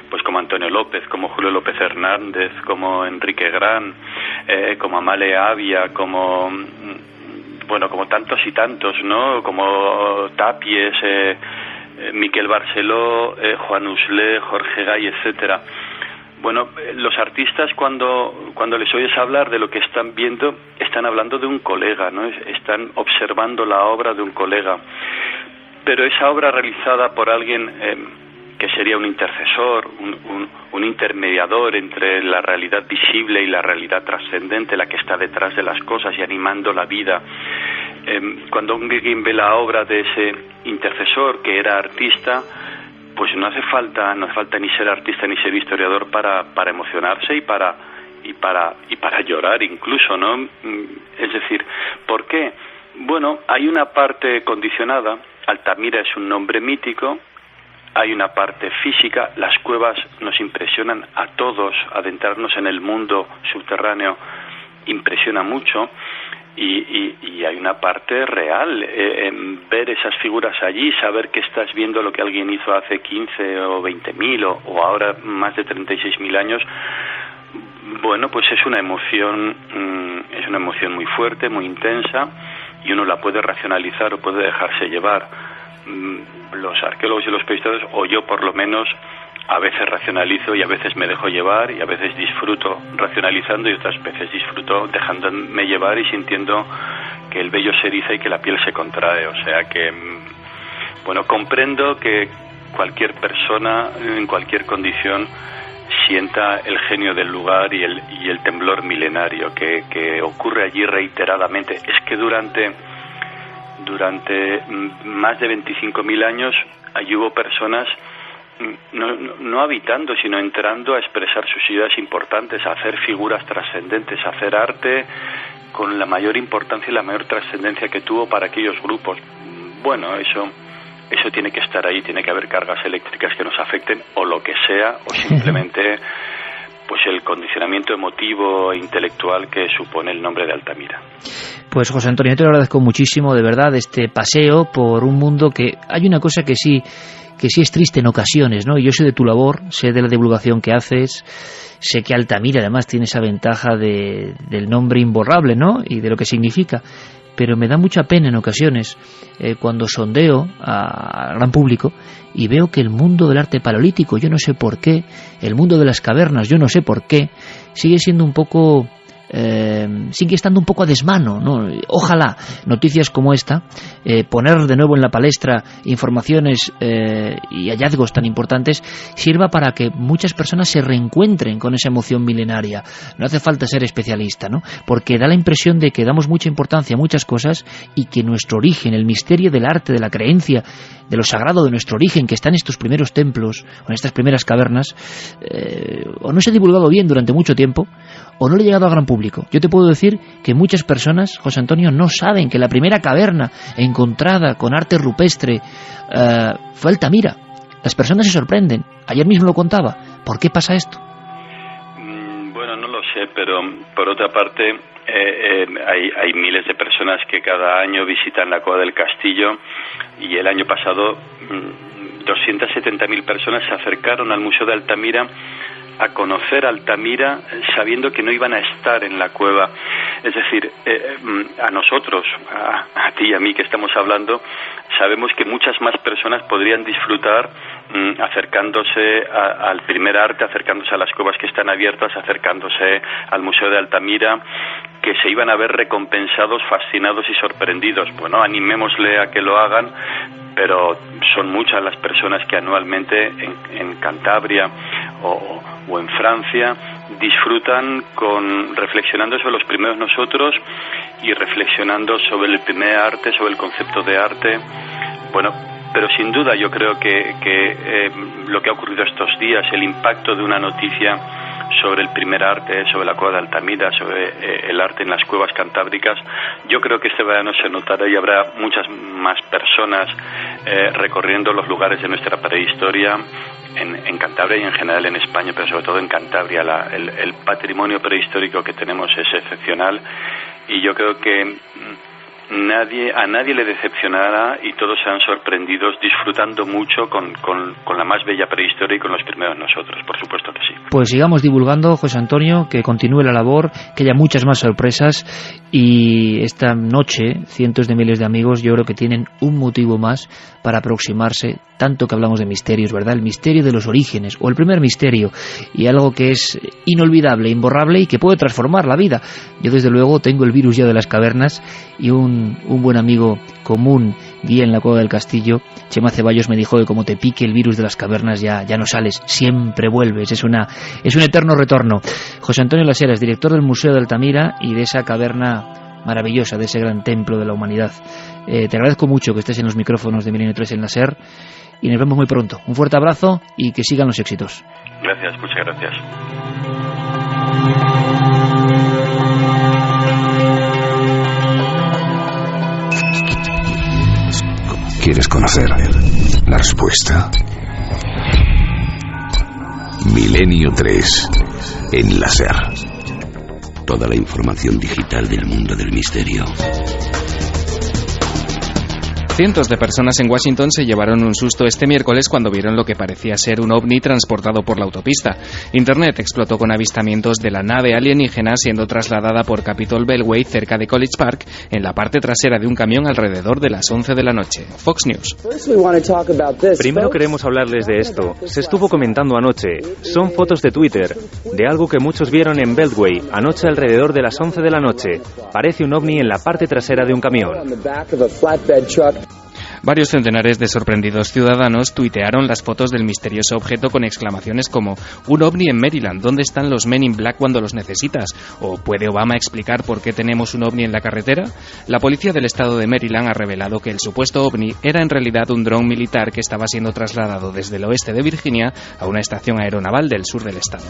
pues como Antonio López, como Julio López Hernández, como Enrique Gran, como Amale Avia, como tantos y tantos, ¿no? Como Tapies, Miquel Barceló, Juan Uslé, Jorge Gay, etcétera. Bueno, los artistas cuando les oyes hablar de lo que están viendo, están hablando de un colega, ¿no? Están observando la obra de un colega. Pero esa obra realizada por alguien que sería un intercesor, un intermediador entre la realidad visible y la realidad trascendente, la que está detrás de las cosas y animando la vida. Cuando alguien ve la obra de ese intercesor que era artista, pues no hace falta ni ser artista ni ser historiador para emocionarse y para llorar incluso, ¿no? Es decir, ¿por qué? Bueno, hay una parte condicionada. Altamira es un nombre mítico, hay una parte física, las cuevas nos impresionan a todos, adentrarnos en el mundo subterráneo impresiona mucho, y hay una parte real, ver esas figuras allí, saber que estás viendo lo que alguien hizo hace 15 o 20.000 o ahora más de 36.000 años. Bueno, pues es una emoción muy fuerte, muy intensa, y uno la puede racionalizar o puede dejarse llevar. Los arqueólogos y los periodistas, o yo por lo menos, a veces racionalizo y a veces me dejo llevar, y a veces disfruto racionalizando y otras veces disfruto dejándome llevar y sintiendo que el vello se eriza y que la piel se contrae. O sea que, bueno, comprendo que cualquier persona en cualquier condición sienta el genio del lugar y el temblor milenario que ocurre allí reiteradamente. Es que durante más de 25.000 años allí hubo personas no habitando, sino entrando a expresar sus ideas importantes, a hacer figuras trascendentes, a hacer arte con la mayor importancia y la mayor trascendencia que tuvo para aquellos grupos. Bueno, eso tiene que estar ahí, tiene que haber cargas eléctricas que nos afecten o lo que sea, o simplemente pues el condicionamiento emotivo e intelectual que supone el nombre de Altamira. Pues José Antonio, yo te lo agradezco muchísimo, de verdad, este paseo por un mundo que hay una cosa que sí es triste en ocasiones, ¿no? Yo sé de tu labor, sé de la divulgación que haces, sé que Altamira además tiene esa ventaja del nombre imborrable, ¿no? Y de lo que significa. Pero me da mucha pena en ocasiones cuando sondeo al gran público y veo que el mundo del arte paleolítico, yo no sé por qué, el mundo de las cavernas, yo no sé por qué, sigue siendo un poco... sigue estando un poco a desmano, ¿no? Ojalá noticias como esta, poner de nuevo en la palestra informaciones y hallazgos tan importantes, sirva para que muchas personas se reencuentren con esa emoción milenaria. No hace falta ser especialista, ¿no? Porque da la impresión de que damos mucha importancia a muchas cosas y que nuestro origen, el misterio del arte, de la creencia, de lo sagrado de nuestro origen, que está en estos primeros templos o en estas primeras cavernas, o no se ha divulgado bien durante mucho tiempo, o no le ha llegado al gran público. Yo te puedo decir que muchas personas, José Antonio, no saben que la primera caverna encontrada con arte rupestre fue Altamira. Las personas se sorprenden. Ayer mismo lo contaba. ¿Por qué pasa esto? Bueno, no lo sé, pero por otra parte hay miles de personas que cada año visitan la Cueva del Castillo, y el año pasado 270.000 personas se acercaron al Museo de Altamira a conocer Altamira sabiendo que no iban a estar en la cueva. Es decir, a nosotros, a ti y a mí que estamos hablando, sabemos que muchas más personas podrían disfrutar acercándose al primer arte, acercándose a las cuevas que están abiertas, acercándose al Museo de Altamira, que se iban a ver recompensados, fascinados y sorprendidos. Bueno, animémosle a que lo hagan, pero son muchas las personas que anualmente en Cantabria o en Francia disfrutan reflexionando sobre los primeros nosotros y reflexionando sobre el primer arte, sobre el concepto de arte. Bueno, pero sin duda yo creo que lo que ha ocurrido estos días, el impacto de una noticia sobre el primer arte, sobre la cueva de Altamira, sobre el arte en las cuevas cantábricas, yo creo que este verano se notará y habrá muchas más personas recorriendo los lugares de nuestra prehistoria en Cantabria y en general en España, pero sobre todo en Cantabria. El patrimonio prehistórico que tenemos es excepcional y yo creo que a nadie le decepcionará y todos serán sorprendidos disfrutando mucho con la más bella prehistoria y con los primeros nosotros, por supuesto que sí. Pues sigamos divulgando, José Antonio, que continúe la labor, que haya muchas más sorpresas y esta noche cientos de miles de amigos yo creo que tienen un motivo más para aproximarse, tanto que hablamos de misterios, ¿verdad? El misterio de los orígenes o el primer misterio y algo que es inolvidable, imborrable y que puede transformar la vida. Yo desde luego tengo el virus ya de las cavernas y un buen amigo común, guía en la Cueva del Castillo, Chema Ceballos, me dijo que como te pique el virus de las cavernas ya no sales, siempre vuelves, es un eterno retorno. José Antonio Las Heras, director del Museo de Altamira y de esa caverna maravillosa, de ese gran templo de la humanidad. Te agradezco mucho que estés en los micrófonos de Milenio 3 en la SER y nos vemos muy pronto. Un fuerte abrazo y que sigan los éxitos. Gracias, muchas gracias. ¿Quieres conocer la respuesta? Milenio 3 en la SER. Toda la información digital del mundo del misterio. Cientos de personas en Washington se llevaron un susto este miércoles cuando vieron lo que parecía ser un ovni transportado por la autopista. Internet explotó con avistamientos de la nave alienígena siendo trasladada por Capitol Beltway cerca de College Park en la parte trasera de un camión alrededor de las 11 de la noche. Fox News. Primero queremos hablarles de esto. Se estuvo comentando anoche. Son fotos de Twitter de algo que muchos vieron en Beltway anoche alrededor de las 11 de la noche. Parece un ovni en la parte trasera de un camión. Varios centenares de sorprendidos ciudadanos tuitearon las fotos del misterioso objeto con exclamaciones como «Un ovni en Maryland, ¿dónde están los Men in Black cuando los necesitas?» o «¿Puede Obama explicar por qué tenemos un ovni en la carretera?». La policía del estado de Maryland ha revelado que el supuesto ovni era en realidad un dron militar que estaba siendo trasladado desde el oeste de Virginia a una estación aeronaval del sur del estado.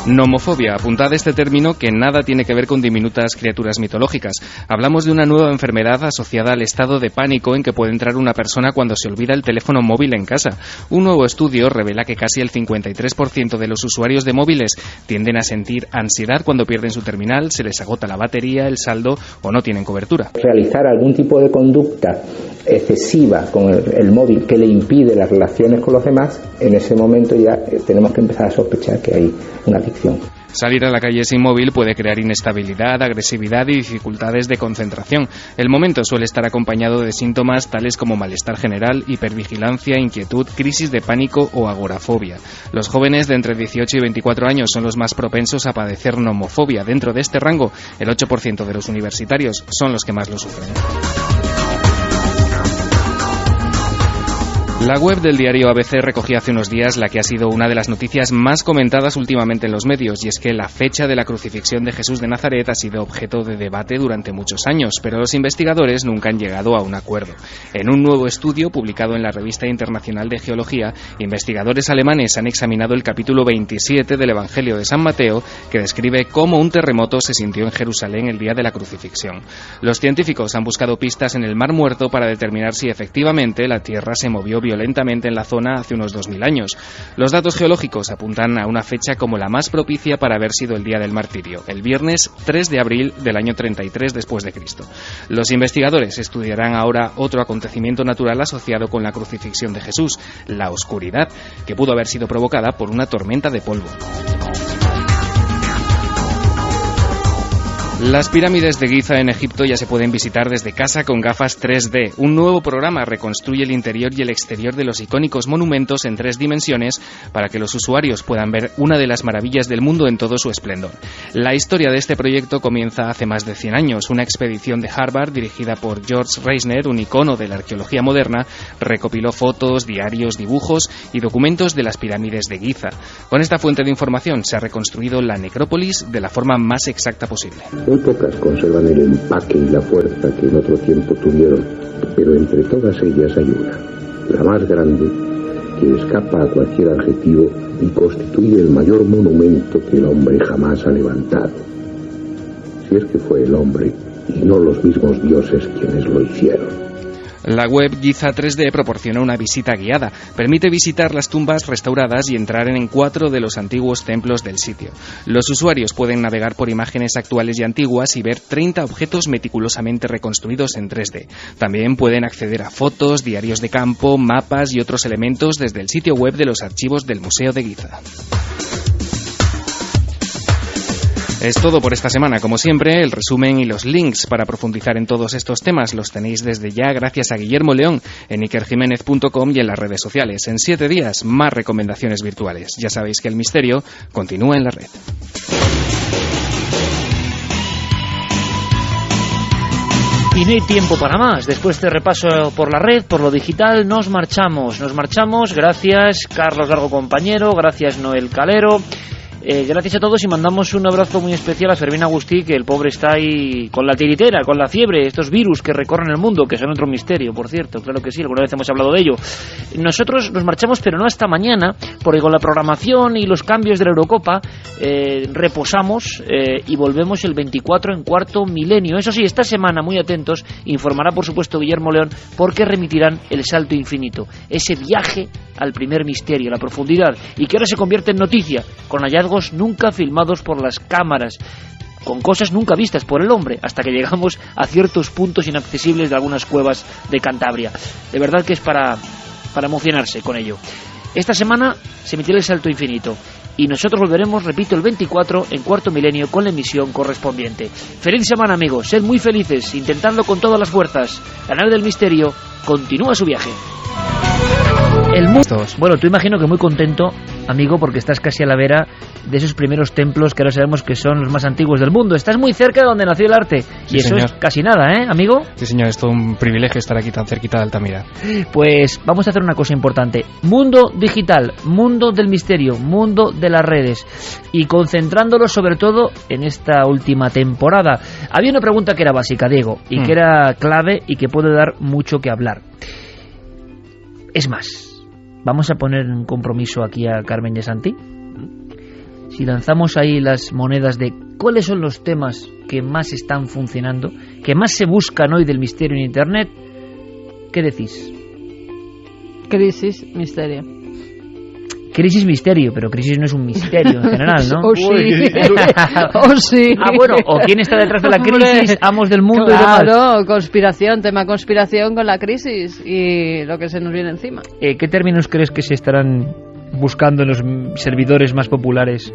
Nomofobia. Apuntad este término que nada tiene que ver con diminutas criaturas mitológicas. Hablamos de una nueva enfermedad asociada al estado de pánico en que puede entrar una persona cuando se olvida el teléfono móvil en casa. Un nuevo estudio revela que casi el 53% de los usuarios de móviles tienden a sentir ansiedad cuando pierden su terminal, se les agota la batería, el saldo o no tienen cobertura. Realizar algún tipo de conducta excesiva con el móvil que le impide las relaciones con los demás, en ese momento ya tenemos que empezar a sospechar que hay una adicción. Salir a la calle sin móvil puede crear inestabilidad, agresividad y dificultades de concentración. El momento suele estar acompañado de síntomas tales como malestar general, hipervigilancia, inquietud, crisis de pánico o agorafobia. Los jóvenes de entre 18 y 24 años son los más propensos a padecer nomofobia. Dentro de este rango, el 8% de los universitarios son los que más lo sufren. La web del diario ABC recogía hace unos días la que ha sido una de las noticias más comentadas últimamente en los medios, y es que la fecha de la crucifixión de Jesús de Nazaret ha sido objeto de debate durante muchos años, pero los investigadores nunca han llegado a un acuerdo. En un nuevo estudio publicado en la Revista Internacional de Geología, investigadores alemanes han examinado el capítulo 27 del Evangelio de San Mateo, que describe cómo un terremoto se sintió en Jerusalén el día de la crucifixión. Los científicos han buscado pistas en el Mar Muerto para determinar si efectivamente la Tierra se movió violentamente en la zona hace unos 2000 años. Los datos geológicos apuntan a una fecha como la más propicia para haber sido el día del martirio, el viernes 3 de abril del año 33 después de Cristo. Los investigadores estudiarán ahora otro acontecimiento natural asociado con la crucifixión de Jesús, la oscuridad, que pudo haber sido provocada por una tormenta de polvo. Las pirámides de Giza en Egipto ya se pueden visitar desde casa con gafas 3D. Un nuevo programa reconstruye el interior y el exterior de los icónicos monumentos en 3 dimensiones para que los usuarios puedan ver una de las maravillas del mundo en todo su esplendor. La historia de este proyecto comienza hace más de 100 años. Una expedición de Harvard dirigida por George Reisner, un icono de la arqueología moderna, recopiló fotos, diarios, dibujos y documentos de las pirámides de Giza. Con esta fuente de información se ha reconstruido la necrópolis de la forma más exacta posible. Muy pocas conservan el empaque y la fuerza que en otro tiempo tuvieron, pero entre todas ellas hay una, la más grande, que escapa a cualquier adjetivo y constituye el mayor monumento que el hombre jamás ha levantado. Si es que fue el hombre y no los mismos dioses quienes lo hicieron. La web Giza 3D proporciona una visita guiada. Permite visitar las tumbas restauradas y entrar en 4 de los antiguos templos del sitio. Los usuarios pueden navegar por imágenes actuales y antiguas y ver 30 objetos meticulosamente reconstruidos en 3D. También pueden acceder a fotos, diarios de campo, mapas y otros elementos desde el sitio web de los archivos del Museo de Giza. Es todo por esta semana. Como siempre, el resumen y los links para profundizar en todos estos temas los tenéis desde ya gracias a Guillermo León en ikerjimenez.com y en las redes sociales. En 7 días, más recomendaciones virtuales. Ya sabéis que el misterio continúa en la red. Y no hay tiempo para más. Después de repaso por la red, por lo digital, nos marchamos. Gracias, Carlos Largo, compañero. Gracias, Noel Calero. Gracias a todos y mandamos un abrazo muy especial a Fermín Agustí, que el pobre está ahí con la tiritera, con la fiebre, estos virus que recorren el mundo, que son otro misterio, por cierto, claro que sí, alguna vez hemos hablado de ello. Nosotros nos marchamos, pero no hasta mañana, porque con la programación y los cambios de la Eurocopa reposamos y volvemos el 24 en Cuarto Milenio. Eso sí, esta semana, muy atentos, informará por supuesto Guillermo León, porque remitirán El Salto Infinito, ese viaje al primer misterio, a la profundidad, y que ahora se convierte en noticia, con hallazgos nunca filmados por las cámaras, con cosas nunca vistas por el hombre, hasta que llegamos a ciertos puntos inaccesibles de algunas cuevas de Cantabria. De verdad que es para emocionarse con ello. Esta semana se emitirá El Salto Infinito y nosotros volveremos, repito, el 24 en Cuarto Milenio con la emisión correspondiente. Feliz semana, amigos, sed muy felices, intentadlo con todas las fuerzas. La nave del misterio continúa su viaje. El mundo. Bueno, tú imagino que muy contento, amigo, porque estás casi a la vera de esos primeros templos que ahora sabemos que son los más antiguos del mundo. Estás muy cerca de donde nació el arte. Sí, y eso señor. Es casi nada, ¿eh, amigo? Sí, señor, es todo un privilegio estar aquí tan cerquita de Altamira. Pues vamos a hacer una cosa importante. Mundo digital, mundo del misterio, mundo de las redes. Y concentrándolo sobre todo en esta última temporada. Había una pregunta que era básica, Diego, y que era clave y que puede dar mucho que hablar. Es más, vamos a poner en compromiso aquí a Carmen de Santi. Si lanzamos ahí las monedas de cuáles son los temas que más están funcionando, que más se buscan hoy del misterio en Internet, ¿qué decís? Crisis, misterio. Crisis, misterio, pero crisis no es un misterio en general, ¿no? Oh, sí. Oh, sí. Ah, bueno, o quién está detrás de la crisis, amos del mundo claro, y demás. Claro, conspiración, tema conspiración con la crisis y lo que se nos viene encima. ¿Qué términos crees que se estarán buscando en los servidores más populares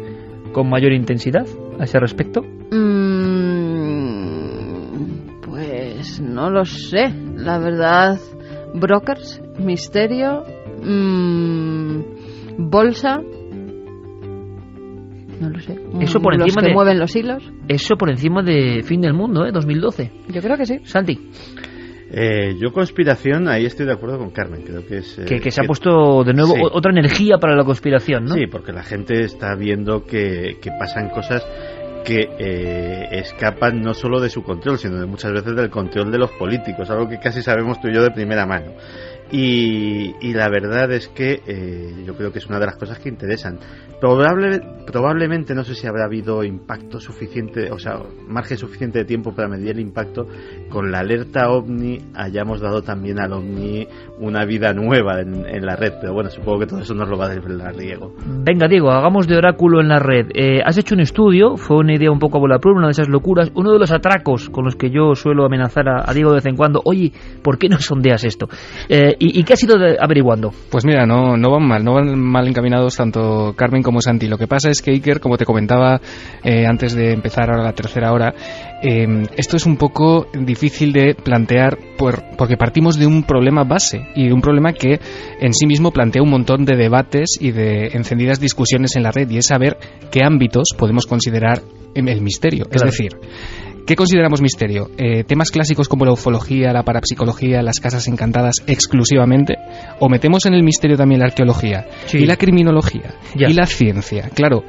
con mayor intensidad a ese respecto? Pues no lo sé, la verdad. Brokers, misterio, bolsa, no lo sé. Eso por encima los que mueven los hilos. Eso por encima de Fin del Mundo, 2012. Yo creo que sí. Santi. Yo conspiración, ahí estoy de acuerdo con Carmen. Creo que es que se ha puesto de nuevo otra energía para la conspiración, ¿no? Sí, porque la gente está viendo que pasan cosas que escapan no solo de su control, sino de muchas veces del control de los políticos, algo que casi sabemos tú y yo de primera mano. Y la verdad es que yo creo que es una de las cosas que interesan. Probablemente no sé si habrá habido impacto suficiente, o sea, margen suficiente de tiempo para medir el impacto. Con la alerta OVNI hayamos dado también al OVNI una vida nueva en la red, pero bueno, supongo que todo eso nos lo va a desvelar Diego. Venga, Diego, hagamos de oráculo en la red. Has hecho un estudio, fue una idea un poco a bola pluma, una de esas locuras, uno de los atracos con los que yo suelo amenazar a Diego de vez en cuando. Oye, ¿por qué no sondeas esto? ¿Y qué has ido averiguando? Pues mira, no van mal encaminados tanto Carmen como Santi. Lo que pasa es que Iker, como te comentaba antes de empezar ahora la tercera hora, esto es un poco difícil de plantear porque partimos de un problema base y de un problema que en sí mismo plantea un montón de debates y de encendidas discusiones en la red, y es saber qué ámbitos podemos considerar el misterio. Claro. Es decir, ¿qué consideramos misterio? ¿Temas clásicos como la ufología, la parapsicología, las casas encantadas exclusivamente? ¿O metemos en el misterio también la arqueología y la criminología y la ciencia? Claro,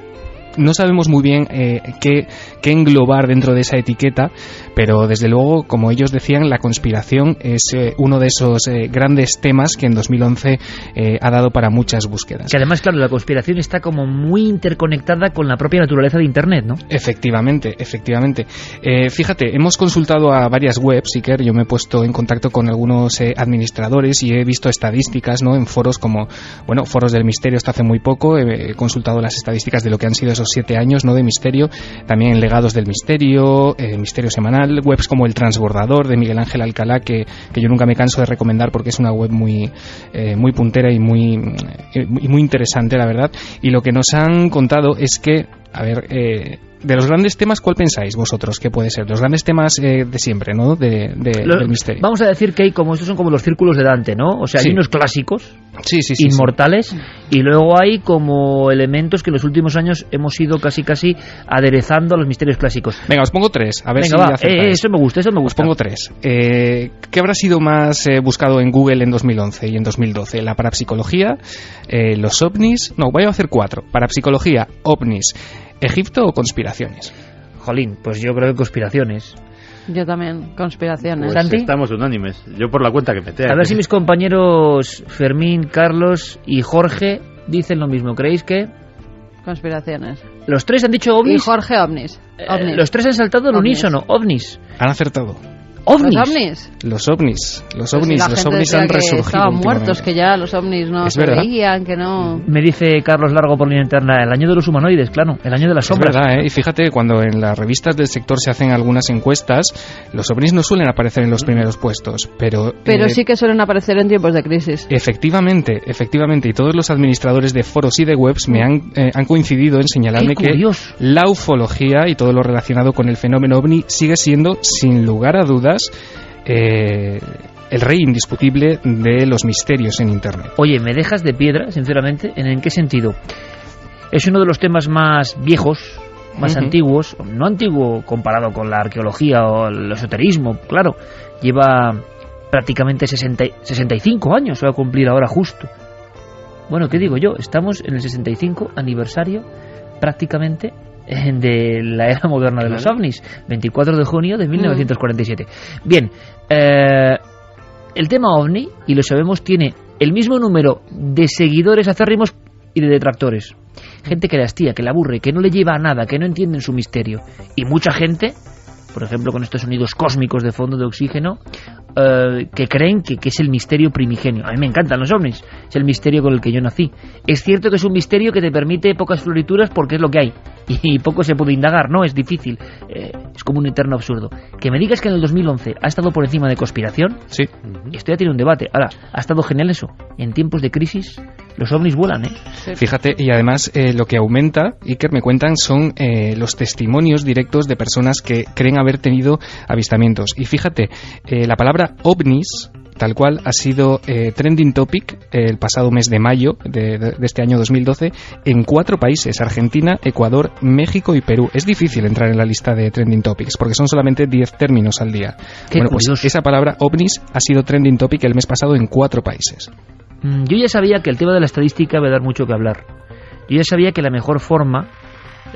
no sabemos muy bien qué englobar dentro de esa etiqueta, pero desde luego, como ellos decían, la conspiración es uno de esos grandes temas que en 2011 ha dado para muchas búsquedas. Que además, claro, la conspiración está como muy interconectada con la propia naturaleza de Internet, ¿no? Efectivamente. Fíjate, hemos consultado a varias webs, Iker, yo me he puesto en contacto con algunos administradores y he visto estadísticas, ¿no?, en foros como, bueno, Foros del Misterio hasta hace muy poco, he consultado las estadísticas de lo que han sido esos 7 años, ¿no?, de misterio, también Legados del Misterio, Misterio Semanal, webs como El Transbordador de Miguel Ángel Alcalá, que yo nunca me canso de recomendar porque es una web muy puntera y muy interesante, la verdad. Y lo que nos han contado es que, a ver, de los grandes temas, ¿cuál pensáis vosotros que puede ser? Los grandes temas de siempre, ¿no?, del misterio. Vamos a decir que estos son como los círculos de Dante, ¿no? O sea, hay unos clásicos, inmortales, y luego hay como elementos que en los últimos años hemos ido casi aderezando a los misterios clásicos. Venga, os pongo 3, a ver si acertáis. Eso me gusta. Os pongo 3. ¿Qué habrá sido más buscado en Google en 2011 y en 2012? La parapsicología, los ovnis... No, voy a hacer 4. Parapsicología, ovnis, ¿Egipto o conspiraciones? Jolín, pues yo creo que conspiraciones. Yo también, conspiraciones. Pues estamos unánimes. Yo por la cuenta que me tengo. A ver si mis compañeros Fermín, Carlos y Jorge dicen lo mismo. ¿Creéis que...? Conspiraciones. Los 3 han dicho ovnis. Y Jorge, ovnis. Los 3 han saltado al unísono. Ovnis. Han acertado. ¿Ovnis? Los ovnis han resurgido. Estaban muertos, que ya los ovnis no se veían, que no... Me dice Carlos Largo por línea interna, el año de los humanoides, claro, el año de las sombras. Es verdad, y fíjate, cuando en las revistas del sector se hacen algunas encuestas, los ovnis no suelen aparecer en los primeros puestos, pero sí que suelen aparecer en tiempos de crisis. Efectivamente, y todos los administradores de foros y de webs me han coincidido en señalarme que la ufología y todo lo relacionado con el fenómeno ovni sigue siendo, sin lugar a dudas, el rey indiscutible de los misterios en Internet. Oye, me dejas de piedra, sinceramente. ¿En qué sentido? Es uno de los temas más viejos, más antiguos, no antiguo comparado con la arqueología o el esoterismo, claro, lleva prácticamente 65 años, se va a cumplir ahora justo. Bueno, ¿qué digo yo? Estamos en el 65 aniversario prácticamente de la era moderna de los ovnis, 24 de junio de 1947. Bien, el tema ovni, y lo sabemos, tiene el mismo número de seguidores acérrimos y de detractores. Gente que la hastía, que la aburre, que no le lleva a nada, que no entienden su misterio. Y mucha gente, por ejemplo con estos sonidos cósmicos de fondo de oxígeno, que creen que es el misterio primigenio. A mí me encantan los ovnis, es el misterio con el que yo nací. Es cierto que es un misterio que te permite pocas florituras porque es lo que hay y poco se puede indagar, ¿no? Es difícil, es como un eterno absurdo. Que me digas que en el 2011 ha estado por encima de conspiración, sí. Esto ya tiene un debate. Ahora, ha estado genial eso. En tiempos de crisis los ovnis vuelan, Sí. Fíjate, y además lo que aumenta, Iker, me cuentan, son los testimonios directos de personas que creen haber tenido avistamientos. Y fíjate, la palabra ovnis, tal cual, ha sido trending topic el pasado mes de mayo de este año 2012 en 4 países: Argentina, Ecuador, México y Perú. Es difícil entrar en la lista de trending topics porque son solamente 10 términos al día. Qué curioso. Pues esa palabra ovnis ha sido trending topic el mes pasado en 4 países. Yo ya sabía que el tema de la estadística iba a dar mucho que hablar. Yo ya sabía que la mejor forma,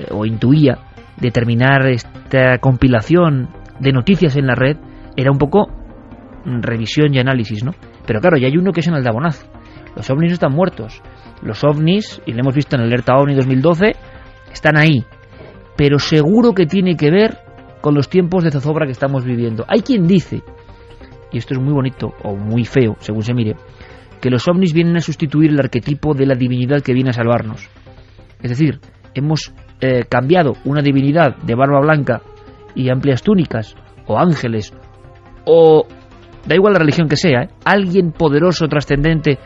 o intuía, de terminar esta compilación de noticias en la red era un poco revisión y análisis, ¿no? Pero claro, ya hay uno que es en aldabonazo. Los ovnis no están muertos. Los ovnis, y lo hemos visto en Alerta OVNI 2012, están ahí. Pero seguro que tiene que ver con los tiempos de zozobra que estamos viviendo. Hay quien dice, y esto es muy bonito o muy feo, según se mire, que los ovnis vienen a sustituir el arquetipo de la divinidad que viene a salvarnos. Es decir, hemos cambiado una divinidad de barba blanca y amplias túnicas, o ángeles, o da igual la religión que sea, alguien poderoso, trascendente,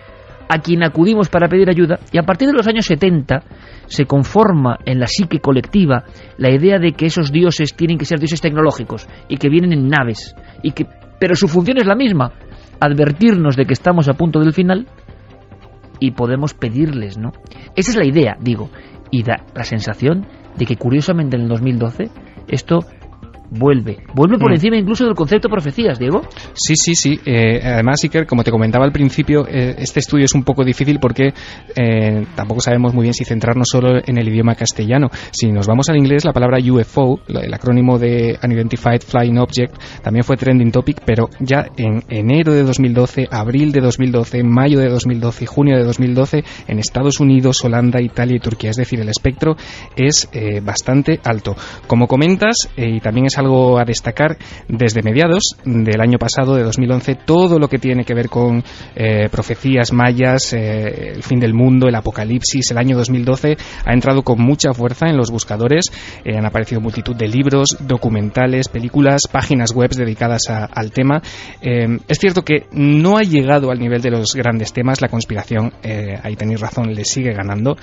a quien acudimos para pedir ayuda, y a partir de los años 70 se conforma en la psique colectiva la idea de que esos dioses tienen que ser dioses tecnológicos y que vienen en naves, pero su función es la misma: advertirnos de que estamos a punto del final y podemos pedirles, ¿no? Esa es la idea, digo, y da la sensación de que curiosamente en el 2012 esto vuelve por encima incluso del concepto profecías, Diego. Sí. Además, Iker, como te comentaba al principio, este estudio es un poco difícil porque tampoco sabemos muy bien si centrarnos solo en el idioma castellano. Si nos vamos al inglés, la palabra UFO, el acrónimo de Unidentified Flying Object, también fue trending topic, pero ya en enero de 2012, abril de 2012, mayo de 2012 y junio de 2012, en Estados Unidos, Holanda, Italia y Turquía. Es decir, el espectro es bastante alto. Como comentas, y también es algo a destacar, desde mediados del año pasado, de 2011, todo lo que tiene que ver con profecías mayas, el fin del mundo, el apocalipsis, el año 2012, ha entrado con mucha fuerza en los buscadores. Han aparecido multitud de libros, documentales, películas, páginas web dedicadas al tema. Es cierto que no ha llegado al nivel de los grandes temas. La conspiración, ahí tenéis razón, le sigue ganando,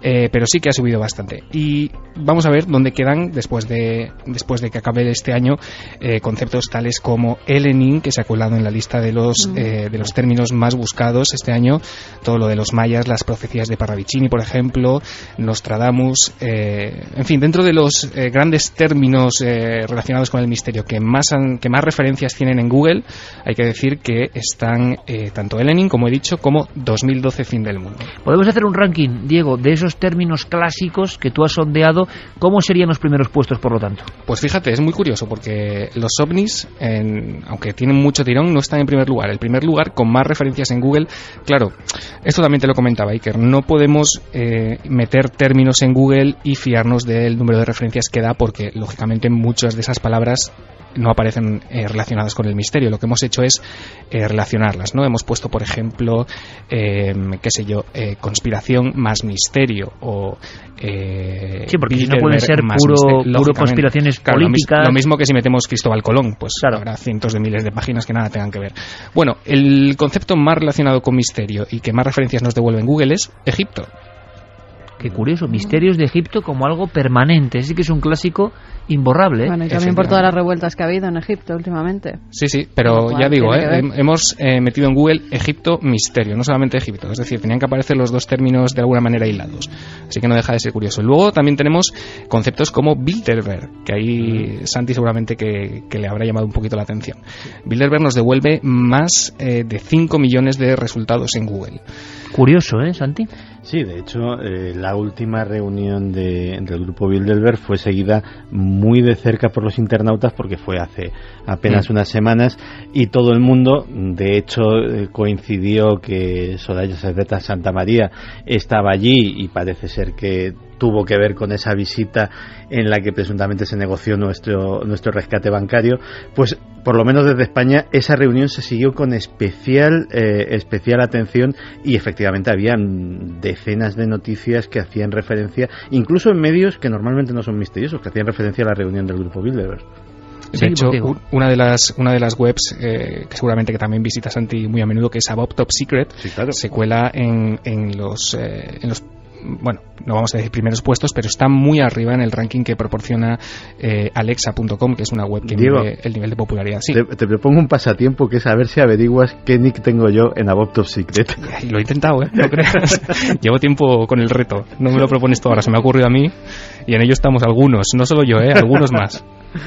pero sí que ha subido bastante. Y vamos a ver dónde quedan después de que acabe este año conceptos tales como Elenin, que se ha colado en la lista de los términos más buscados este año. Todo lo de los mayas, las profecías de Parravicini, por ejemplo, Nostradamus, en fin, dentro de los grandes términos relacionados con el misterio que más referencias tienen en Google, hay que decir que están tanto Elenin, como he dicho, como 2012 fin del mundo. Podemos hacer un ranking, Diego, de esos términos clásicos que tú has sondeado. ¿Cómo serían los primeros puestos, por lo tanto? Pues fíjate, es muy curioso porque los ovnis, aunque tienen mucho tirón, no están en primer lugar. El primer lugar con más referencias en Google, claro, esto también te lo comentaba Iker, no podemos meter términos en Google y fiarnos del número de referencias que da, porque lógicamente muchas de esas palabras no aparecen relacionadas con el misterio. Lo que hemos hecho es relacionarlas, ¿no? Hemos puesto, por ejemplo, conspiración más misterio, o sí, porque si no pueden ser puro conspiraciones políticas. Lo mismo que si metemos Cristóbal Colón, pues claro, habrá cientos de miles de páginas que nada tengan que ver. Bueno, el concepto más relacionado con misterio y que más referencias nos devuelve en Google es Egipto. Qué curioso, misterios de Egipto como algo permanente. Sí que es un clásico imborrable. Bueno, y también por todas las revueltas que ha habido en Egipto últimamente. Sí, pero ya digo, hemos metido en Google Egipto misterio, no solamente Egipto. Es decir, tenían que aparecer los dos términos de alguna manera hilados. Así que no deja de ser curioso. Luego también tenemos conceptos como Bilderberg, que ahí Santi seguramente que le habrá llamado un poquito la atención. Bilderberg nos devuelve más de 5 millones de resultados en Google. Curioso, Santi? Sí, de hecho, la última reunión del grupo Bilderberg fue seguida muy de cerca por los internautas porque fue hace apenas unas semanas y todo el mundo, de hecho, coincidió que Soraya Cerveta Santamaría estaba allí y parece ser que tuvo que ver con esa visita en la que presuntamente se negoció nuestro rescate bancario. Pues por lo menos desde España esa reunión se siguió con especial atención y efectivamente habían decenas de noticias que hacían referencia, incluso en medios que normalmente no son misteriosos, que hacían referencia a la reunión del grupo Bilderberg. De hecho, una de las webs que seguramente que también visitas, Santi, muy a menudo, que es About Top Secret, sí, claro, se cuela en los bueno, no vamos a decir primeros puestos, pero está muy arriba en el ranking que proporciona Alexa.com, que es una web que mide el nivel de popularidad. Sí. Te propongo un pasatiempo, que es a ver si averiguas qué nick tengo yo en About Top Secret. Lo he intentado, no creas. Llevo tiempo con el reto, no me lo propones tú ahora, se me ha ocurrido a mí y en ello estamos algunos, no solo yo, algunos más.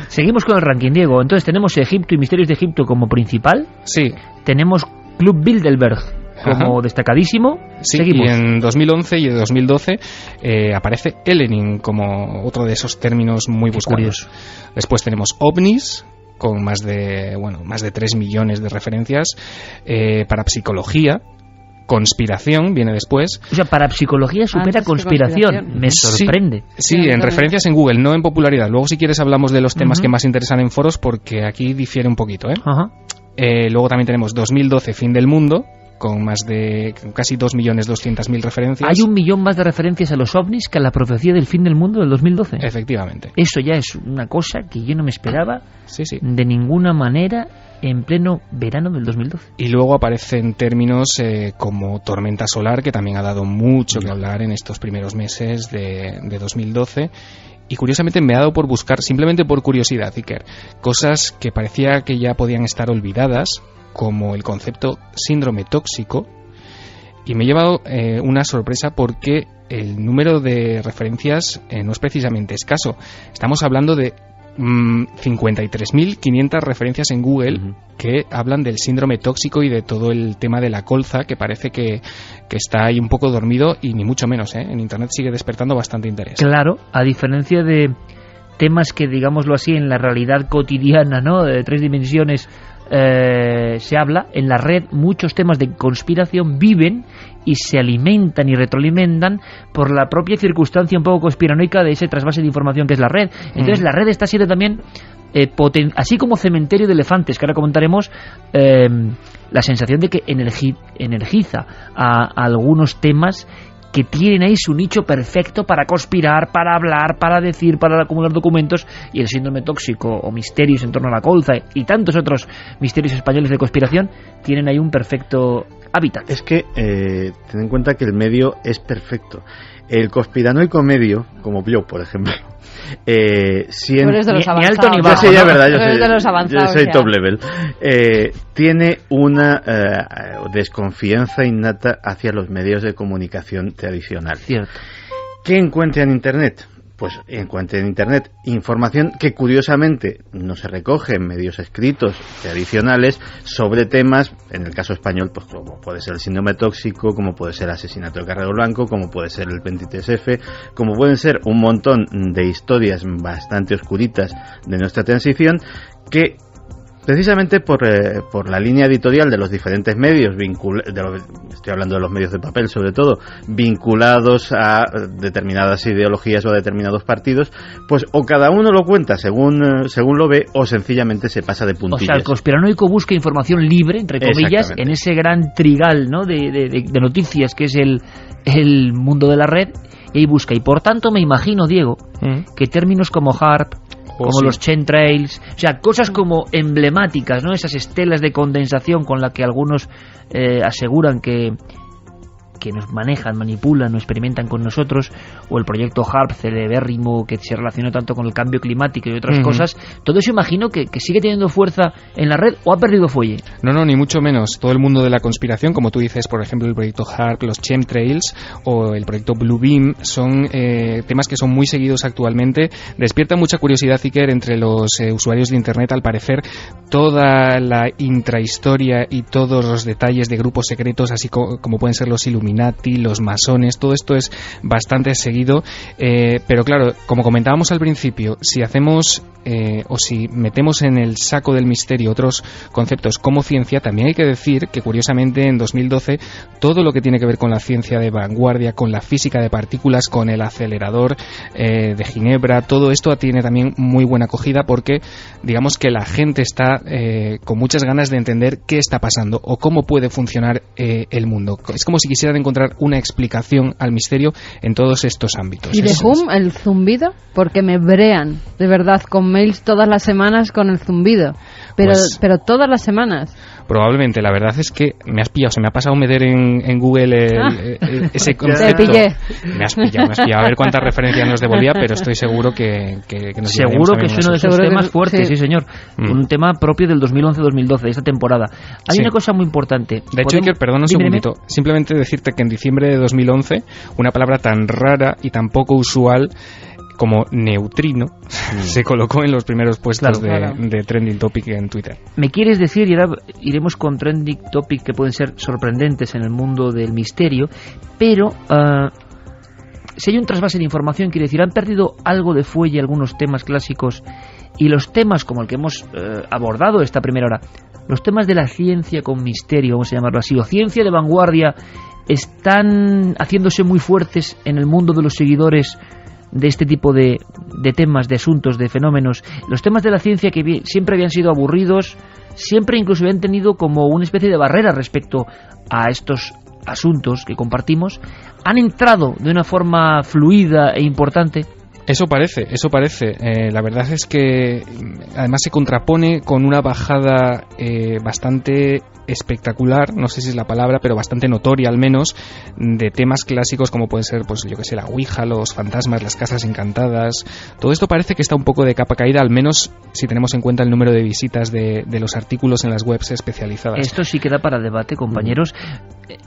Seguimos con el ranking, Diego. Entonces tenemos Egipto y Misterios de Egipto como principal. Sí. Tenemos Club Bilderberg como destacadísimo. Sí, seguimos. Y en 2011 y 2012 aparece Elenin como otro de esos términos muy buscados. Después tenemos ovnis, con más de 3 millones de referencias. Parapsicología, conspiración viene después. O sea, parapsicología supera conspiración. Me sorprende. Sí, en referencias en Google, no en popularidad. Luego, si quieres, hablamos de los temas que más interesan en foros, porque aquí difiere un poquito, luego también tenemos 2012, fin del mundo, con más de casi 2.200.000 referencias. Hay 1 millón más de referencias a los ovnis que a la profecía del fin del mundo del 2012. Efectivamente. Eso ya es una cosa que yo no me esperaba de ninguna manera en pleno verano del 2012. Y luego aparecen términos como tormenta solar, que también ha dado mucho que hablar en estos primeros meses de 2012. Y curiosamente me ha dado por buscar, simplemente por curiosidad, Iker, cosas que parecía que ya podían estar olvidadas, como el concepto síndrome tóxico, y me he llevado una sorpresa porque el número de referencias no es precisamente escaso. Estamos hablando de 53.500 referencias en Google que hablan del síndrome tóxico y de todo el tema de la colza, que parece que está ahí un poco dormido, y ni mucho menos, en Internet sigue despertando bastante interés. Claro, a diferencia de temas que, digámoslo así, en la realidad cotidiana, ¿no?, de 3 dimensiones se habla, en la red muchos temas de conspiración viven y se alimentan y retroalimentan por la propia circunstancia un poco conspiranoica de ese trasvase de información que es la red. Entonces la red está siendo también, así como cementerio de elefantes, que ahora comentaremos, la sensación de que energiza a algunos temas que tienen ahí su nicho perfecto para conspirar, para hablar, para decir, para acumular documentos, y el síndrome tóxico o misterios en torno a la colza y tantos otros misterios españoles de conspiración tienen ahí un perfecto hábitat. Es que ten en cuenta que el medio es perfecto. El conspiranoico medio, como yo, por ejemplo, siempre, tú eres de los ni alto ni bajo, sí, es verdad, yo soy top level. Tiene una desconfianza innata hacia los medios de comunicación tradicional. Cierto. ¿Qué encuentra en Internet? Pues encuentra en Internet información que curiosamente no se recoge en medios escritos tradicionales sobre temas, en el caso español, pues como puede ser el síndrome tóxico, como puede ser el asesinato del Carrero Blanco, como puede ser el 23F, como pueden ser un montón de historias bastante oscuritas de nuestra transición, que precisamente por la línea editorial de los diferentes medios, estoy hablando de los medios de papel sobre todo, vinculados a determinadas ideologías o a determinados partidos, pues o cada uno lo cuenta según lo ve, o sencillamente se pasa de puntillas. O sea, el conspiranoico busca información libre, entre comillas, en ese gran trigal, ¿no?, de noticias que es el mundo de la red, y ahí busca. Y por tanto me imagino, Diego, que términos como HAARP, como los chemtrails, o sea, cosas como emblemáticas, ¿no?, esas estelas de condensación con la que algunos aseguran que nos manejan, manipulan o experimentan con nosotros, o el proyecto HAARP celebérrimo que se relaciona tanto con el cambio climático y otras cosas, todo eso imagino que sigue teniendo fuerza en la red, o ha perdido fuelle. No, ni mucho menos. Todo el mundo de la conspiración, como tú dices, por ejemplo, el proyecto HAARP, los chemtrails o el proyecto Bluebeam, son temas que son muy seguidos actualmente. Despierta mucha curiosidad, Iker, entre los usuarios de Internet. Al parecer, toda la intrahistoria y todos los detalles de grupos secretos, así como pueden ser los Illuminati, los masones, todo esto es bastante seguido, pero claro, como comentábamos al principio, si hacemos o si metemos en el saco del misterio otros conceptos como ciencia, también hay que decir que curiosamente en 2012 todo lo que tiene que ver con la ciencia de vanguardia, con la física de partículas, con el acelerador de Ginebra, todo esto tiene también muy buena acogida, porque digamos que la gente está con muchas ganas de entender qué está pasando o cómo puede funcionar el mundo. Es como si quisieran encontrar una explicación al misterio en todos estos ámbitos. ¿Y de Hum, el zumbido? Porque me brean, de verdad, con mails todas las semanas con el zumbido. Pero todas las semanas. Probablemente, la verdad es que me has pillado, se me ha pasado meter en Google ese concepto. Te pillé. Me has pillado, a ver cuántas referencias nos devolvía, pero estoy seguro que nos seguro que es uno de esos temas fuertes, sí señor. Un tema propio del 2011-2012, de esta temporada. Hay una cosa muy importante. De hecho, Iker, perdón un segundito, simplemente decirte que en diciembre de 2011, una palabra tan rara y tan poco usual como neutrino se colocó en los primeros puestos de Trending Topic en Twitter. ¿Me quieres decir, y ahora iremos con Trending Topic que pueden ser sorprendentes en el mundo del misterio, pero si hay un trasvase de información, quiere decir, han perdido algo de fuelle algunos temas clásicos, y los temas como el que hemos abordado esta primera hora, los temas de la ciencia con misterio, vamos a llamarlo así, o ciencia de vanguardia, están haciéndose muy fuertes en el mundo de los seguidores de este tipo de temas, de asuntos, de fenómenos. Los temas de la ciencia que siempre habían sido aburridos, siempre incluso habían tenido como una especie de barrera respecto a estos asuntos que compartimos, han entrado de una forma fluida e importante. Eso parece. La verdad es que además se contrapone con una bajada bastante espectacular, no sé si es la palabra, pero bastante notoria al menos, de temas clásicos como pueden ser, pues yo que sé, la Ouija, los fantasmas, las casas encantadas. Todo esto parece que está un poco de capa caída, al menos si tenemos en cuenta el número de visitas de los artículos en las webs especializadas. Esto sí queda para debate, compañeros.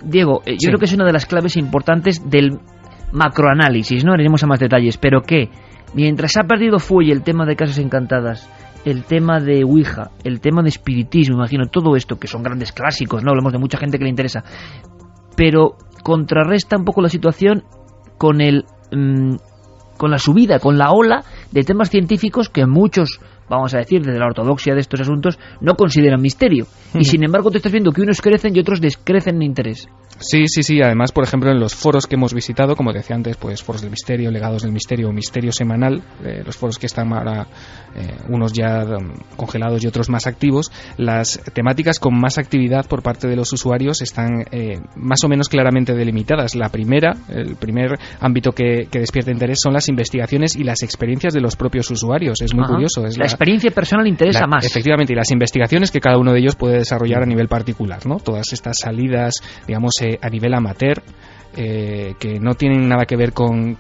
Diego, yo creo que es una de las claves importantes del macroanálisis, no haremos a más detalles, pero que mientras se ha perdido fuelle el tema de Casas Encantadas, el tema de Ouija, el tema de espiritismo, imagino, todo esto, que son grandes clásicos, ¿no? Hablamos de mucha gente que le interesa, pero contrarresta un poco la situación con con la subida, con la ola de temas científicos que muchos, vamos a decir, desde la ortodoxia de estos asuntos, no consideran misterio. Y sin embargo tú estás viendo que unos crecen y otros descrecen en interés. Sí. Además, por ejemplo, en los foros que hemos visitado, como decía antes, pues foros del misterio, legados del misterio, misterio semanal, los foros que están ahora, unos ya congelados y otros más activos, las temáticas con más actividad por parte de los usuarios están más o menos claramente delimitadas. El primer ámbito que despierta interés son las investigaciones y las experiencias de los propios usuarios. Es muy curioso. La experiencia personal interesa más. Efectivamente, y las investigaciones que cada uno de ellos puede desarrollar a nivel particular, ¿no? Todas estas salidas, digamos, a nivel amateur, que no tienen nada que ver con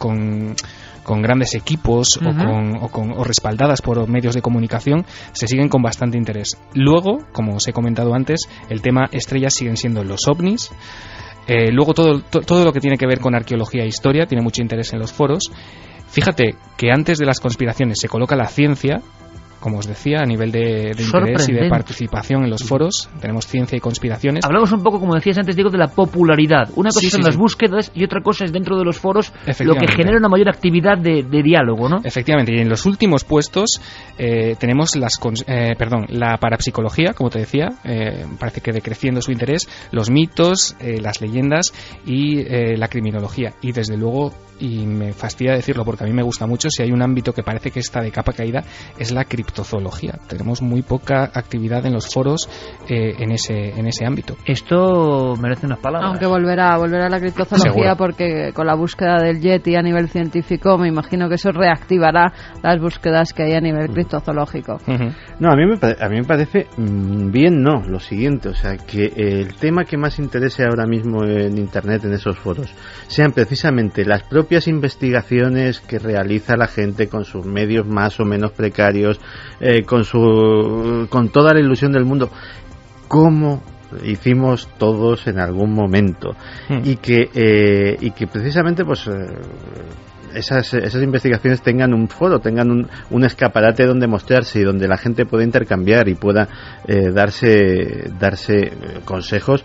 grandes equipos o respaldadas por medios de comunicación, se siguen con bastante interés. Luego, como os he comentado antes, el tema estrellas siguen siendo los ovnis. Luego todo lo que tiene que ver con arqueología e historia tiene mucho interés en los foros. Fíjate que antes de las conspiraciones se coloca la ciencia, como os decía, a nivel de interés y de participación en los foros. Tenemos ciencia y conspiraciones. Hablamos un poco, como decías antes, Diego, de la popularidad. Una cosa son las búsquedas y otra cosa es dentro de los foros lo que genera una mayor actividad de diálogo, ¿no? Efectivamente, y en los últimos puestos tenemos la parapsicología, como te decía, parece que decreciendo su interés, los mitos, las leyendas y la criminología. Y desde luego, y me fastidia decirlo porque a mí me gusta mucho, si hay un ámbito que parece que está de capa caída, es la criptozoología. Tenemos muy poca actividad en los foros en ese ámbito. Esto merece unas palabras. Aunque volverá a la criptozoología. Seguro. Porque con la búsqueda del Yeti a nivel científico, me imagino que eso reactivará las búsquedas que hay a nivel criptozoológico. No, a mí me parece bien, lo siguiente, o sea, que el tema que más interese ahora mismo en Internet, en esos foros, sean precisamente las propias investigaciones que realiza la gente con sus medios más o menos precarios, con toda la ilusión del mundo, como hicimos todos en algún momento, y que precisamente pues esas investigaciones tengan un foro, tengan un escaparate donde mostrarse y donde la gente pueda intercambiar y pueda darse consejos.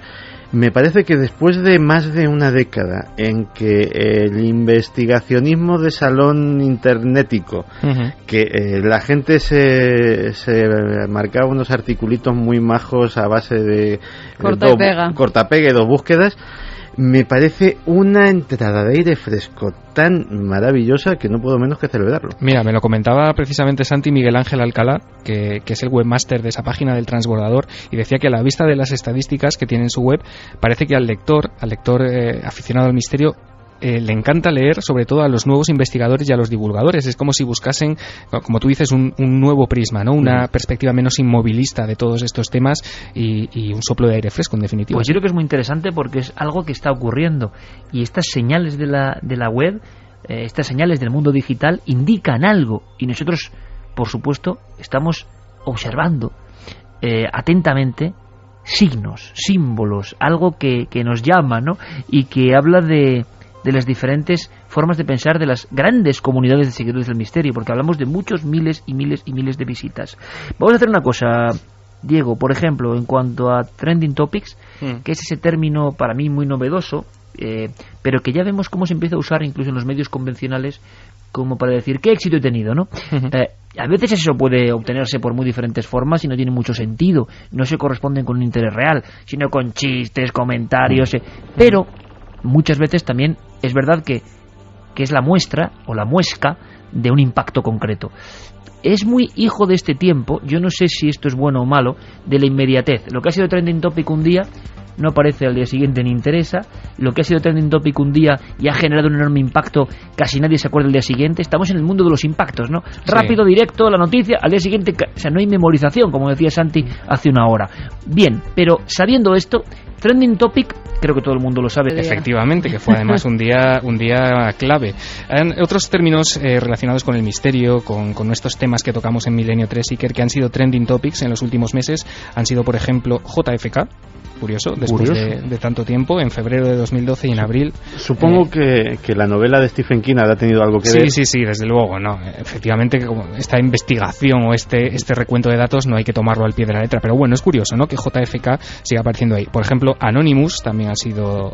Me parece que después de más de una década en que el investigacionismo de salón internetico, que la gente se marcaba unos articulitos muy majos a base de corta-pega y dos búsquedas, me parece una entrada de aire fresco tan maravillosa que no puedo menos que celebrarlo. Mira, me lo comentaba precisamente Santi Miguel Ángel Alcalá, que es el webmaster de esa página del Transbordador, y decía que a la vista de las estadísticas que tiene en su web, parece que al lector aficionado al misterio, le encanta leer sobre todo a los nuevos investigadores y a los divulgadores. Es como si buscasen, como tú dices, un nuevo prisma, ¿no? Una perspectiva menos inmovilista de todos estos temas y un soplo de aire fresco, en definitiva. Pues yo creo que es muy interesante porque es algo que está ocurriendo, y estas señales de la web, estas señales del mundo digital indican algo, y nosotros, por supuesto, estamos observando atentamente signos, símbolos, algo que nos llama, ¿no? Y que habla de las diferentes formas de pensar de las grandes comunidades de seguidores del misterio, porque hablamos de muchos miles y miles y miles de visitas. Vamos a hacer una cosa, Diego, por ejemplo, en cuanto a Trending Topics, que es ese término para mí muy novedoso, pero que ya vemos cómo se empieza a usar incluso en los medios convencionales como para decir qué éxito he tenido, ¿no? A veces eso puede obtenerse por muy diferentes formas y no tiene mucho sentido, no se corresponden con un interés real, sino con chistes, comentarios, pero muchas veces también es verdad que es la muestra o la muesca de un impacto concreto. Es muy hijo de este tiempo, yo no sé si esto es bueno o malo, de la inmediatez. Lo que ha sido trending topic un día no aparece al día siguiente ni interesa. Lo que ha sido trending topic un día y ha generado un enorme impacto, casi nadie se acuerda el día siguiente. Estamos en el mundo de los impactos, ¿no? Rápido, directo, la noticia, al día siguiente, o sea, no hay memorización, como decía Santi hace una hora. Bien, pero sabiendo esto, trending topic, creo que todo el mundo lo sabe. Efectivamente, que fue además un día clave. Otros términos relacionados con el misterio, con estos temas que tocamos en Milenio 3 Iker, que han sido trending topics en los últimos meses, han sido, por ejemplo, JFK, curioso, después de tanto tiempo, en febrero de 2012 y en abril. Supongo que la novela de Stephen King habrá tenido algo que ver. Sí, desde luego, no. Efectivamente, que como esta investigación o este recuento de datos no hay que tomarlo al pie de la letra, pero bueno, es curioso, ¿no?, que JFK siga apareciendo ahí. Por ejemplo, Anonymous también ha sido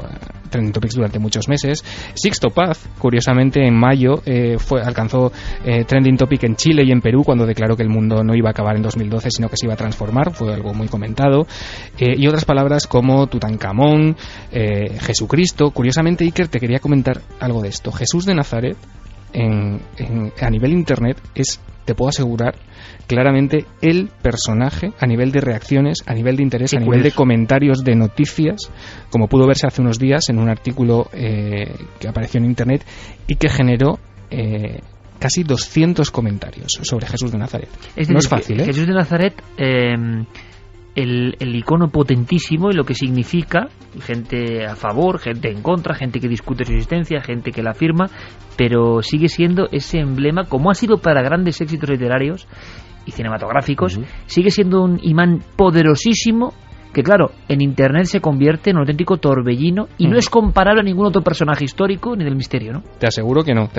trending topics durante muchos meses. Sixto Paz, curiosamente, en mayo alcanzó trending topic en Chile y en Perú cuando declaró que el mundo no iba a acabar en 2012, sino que se iba a transformar. Fue algo muy comentado. Y otras palabras como Tutankamón, Jesucristo. Curiosamente, Iker, te quería comentar algo de esto. Jesús de Nazaret, a nivel internet, te puedo asegurar, claramente el personaje a nivel de reacciones, a nivel de interés, a nivel de comentarios de noticias, como pudo verse hace unos días en un artículo que apareció en internet y que generó casi 200 comentarios sobre Jesús de Nazaret. No es fácil, ¿eh? Jesús de Nazaret, el icono potentísimo y lo que significa, gente a favor, gente en contra, gente que discute su existencia, gente que la afirma, pero sigue siendo ese emblema, como ha sido para grandes éxitos literarios y cinematográficos, sigue siendo un imán poderosísimo que, claro, en internet se convierte en un auténtico torbellino y no es comparable a ningún otro personaje histórico ni del misterio, ¿no? Te aseguro que no.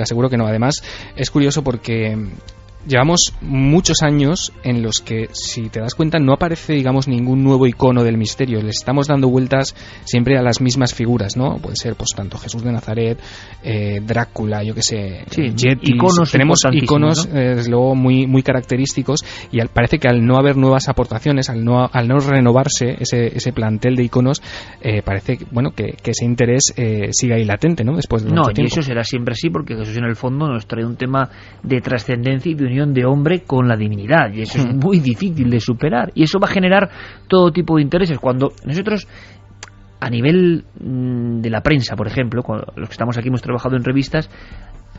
Además, es curioso porque llevamos muchos años en los que, si te das cuenta, no aparece, digamos, ningún nuevo icono del misterio. Le estamos dando vueltas siempre a las mismas figuras, ¿no? Puede ser, pues, tanto Jesús de Nazaret, Drácula, yo qué sé, Yetis. Tenemos iconos, ¿no?, desde luego, muy, muy característicos, y parece que al no haber nuevas aportaciones, al no renovarse ese plantel de iconos, parece, bueno, que ese interés siga ahí latente, ¿no?, después de mucho tiempo. Y eso será siempre así, porque Jesús, en el fondo, nos trae un tema de trascendencia y de unión de hombre con la divinidad, y eso es muy difícil de superar, y eso va a generar todo tipo de intereses. Cuando nosotros, a nivel de la prensa, por ejemplo, los que estamos aquí hemos trabajado en revistas,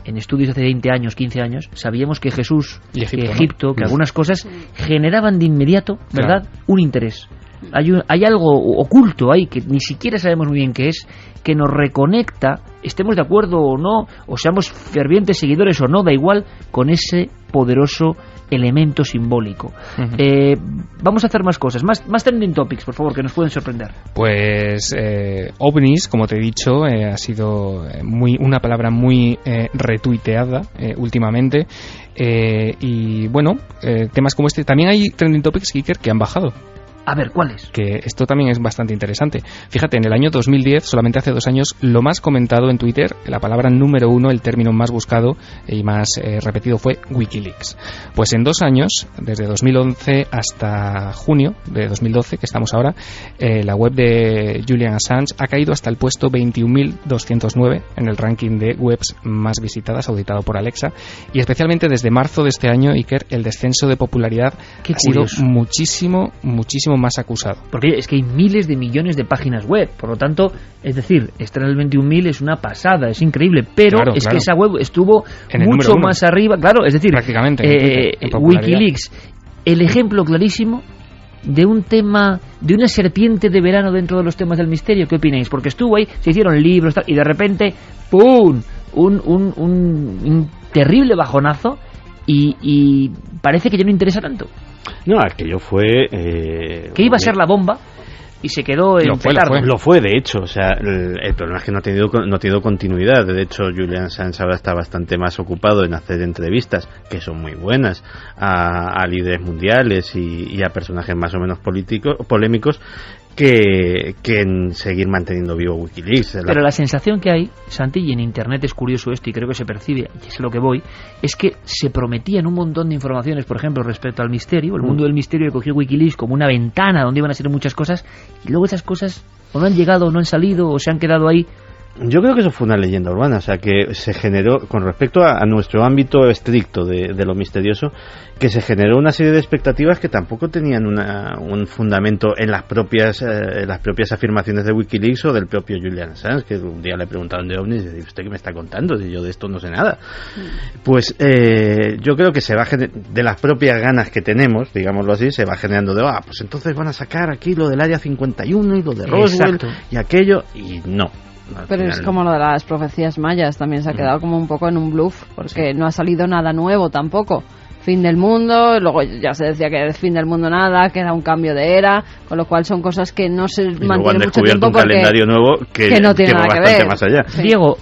en estudios hace 20 años, 15 años, sabíamos que Jesús, que Egipto, que algunas cosas generaban de inmediato, ¿verdad?, un interés. Hay algo oculto ahí que ni siquiera sabemos muy bien qué es, que nos reconecta, estemos de acuerdo o no, o seamos fervientes seguidores o no, da igual, con ese poderoso elemento simbólico. Vamos a hacer más cosas, más trending topics, por favor, que nos pueden sorprender. Pues ovnis, como te he dicho, ha sido una palabra muy retuiteada últimamente, y bueno, temas como este. También hay trending topics, Iker, que han bajado. A ver, ¿cuáles? Que esto también es bastante interesante. Fíjate, en el año 2010, solamente hace 2 años, lo más comentado en Twitter, la palabra número 1, el término más buscado y más repetido fue Wikileaks. Pues en 2 años, desde 2011 hasta junio de 2012, que estamos ahora, la web de Julian Assange ha caído hasta el puesto 21.209 en el ranking de webs más visitadas, auditado por Alexa, y especialmente desde marzo de este año, Iker, el descenso de popularidad ha sido muchísimo más acusado. Porque es que hay miles de millones de páginas web, por lo tanto, es decir, estar en el 21.000 es una pasada, es increíble, pero claro, que esa web estuvo mucho más arriba, claro, es decir, prácticamente Wikileaks, el ejemplo clarísimo de un tema, de una serpiente de verano dentro de los temas del misterio. ¿Qué opináis? Porque estuvo ahí, se hicieron libros y de repente ¡pum! Un terrible bajonazo y parece que ya no interesa tanto. No, aquello fue... que iba a ser la bomba y se quedó en petardo. Lo fue, de hecho. O sea, el problema es que no ha tenido continuidad. De hecho, Julian Assange ahora está bastante más ocupado en hacer entrevistas, que son muy buenas, a líderes mundiales y a personajes más o menos polémicos, que en seguir manteniendo vivo Wikileaks. Pero la sensación que hay, Santi, y en internet es curioso esto y creo que se percibe, y es a lo que voy, es que se prometían un montón de informaciones, por ejemplo, respecto al misterio. El mundo del misterio cogió Wikileaks como una ventana donde iban a ser muchas cosas, y luego esas cosas o no han llegado, o no han salido, o se han quedado ahí. Yo creo que eso fue una leyenda urbana, o sea, que se generó, con respecto a nuestro ámbito estricto de lo misterioso, que se generó una serie de expectativas que tampoco tenían un fundamento en las propias afirmaciones de Wikileaks o del propio Julian Assange, que un día le preguntaron de ovnis y dice, ¿usted qué me está contando? Si yo de esto no sé nada. Pues yo creo que se va de las propias ganas que tenemos, digámoslo así, se va generando de, pues entonces van a sacar aquí lo del Área 51 y lo de Roswell. Exacto. Y aquello, y no. Pero es como lo de las profecías mayas, también se ha quedado como un poco en un bluff, porque no ha salido nada nuevo tampoco. fin del mundo, luego ya se decía que el fin del mundo nada, que era un cambio de era, con lo cual son cosas que no se mantienen mucho tiempo un calendario nuevo que no tiene nada que ver. Más allá. Sí. Diego,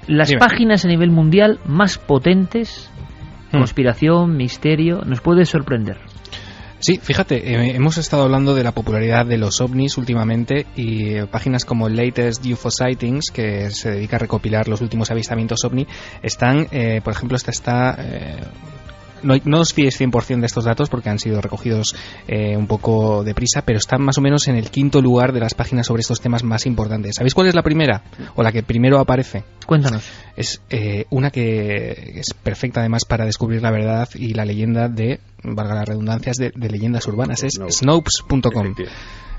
las páginas a nivel mundial más potentes, conspiración, misterio, ¿nos puede sorprender? Sí, fíjate, hemos estado hablando de la popularidad de los ovnis últimamente y páginas como Latest UFO Sightings, que se dedica a recopilar los últimos avistamientos ovni, están, por ejemplo, no os fíes 100% de estos datos porque han sido recogidos un poco deprisa, pero están más o menos en el 5º lugar de las páginas sobre estos temas más importantes. ¿Sabéis cuál es la primera? O la que primero aparece. Cuéntanos. Es una que es perfecta además para descubrir la verdad y la leyenda de, valga las redundancias, de leyendas urbanas. Es Snopes.com.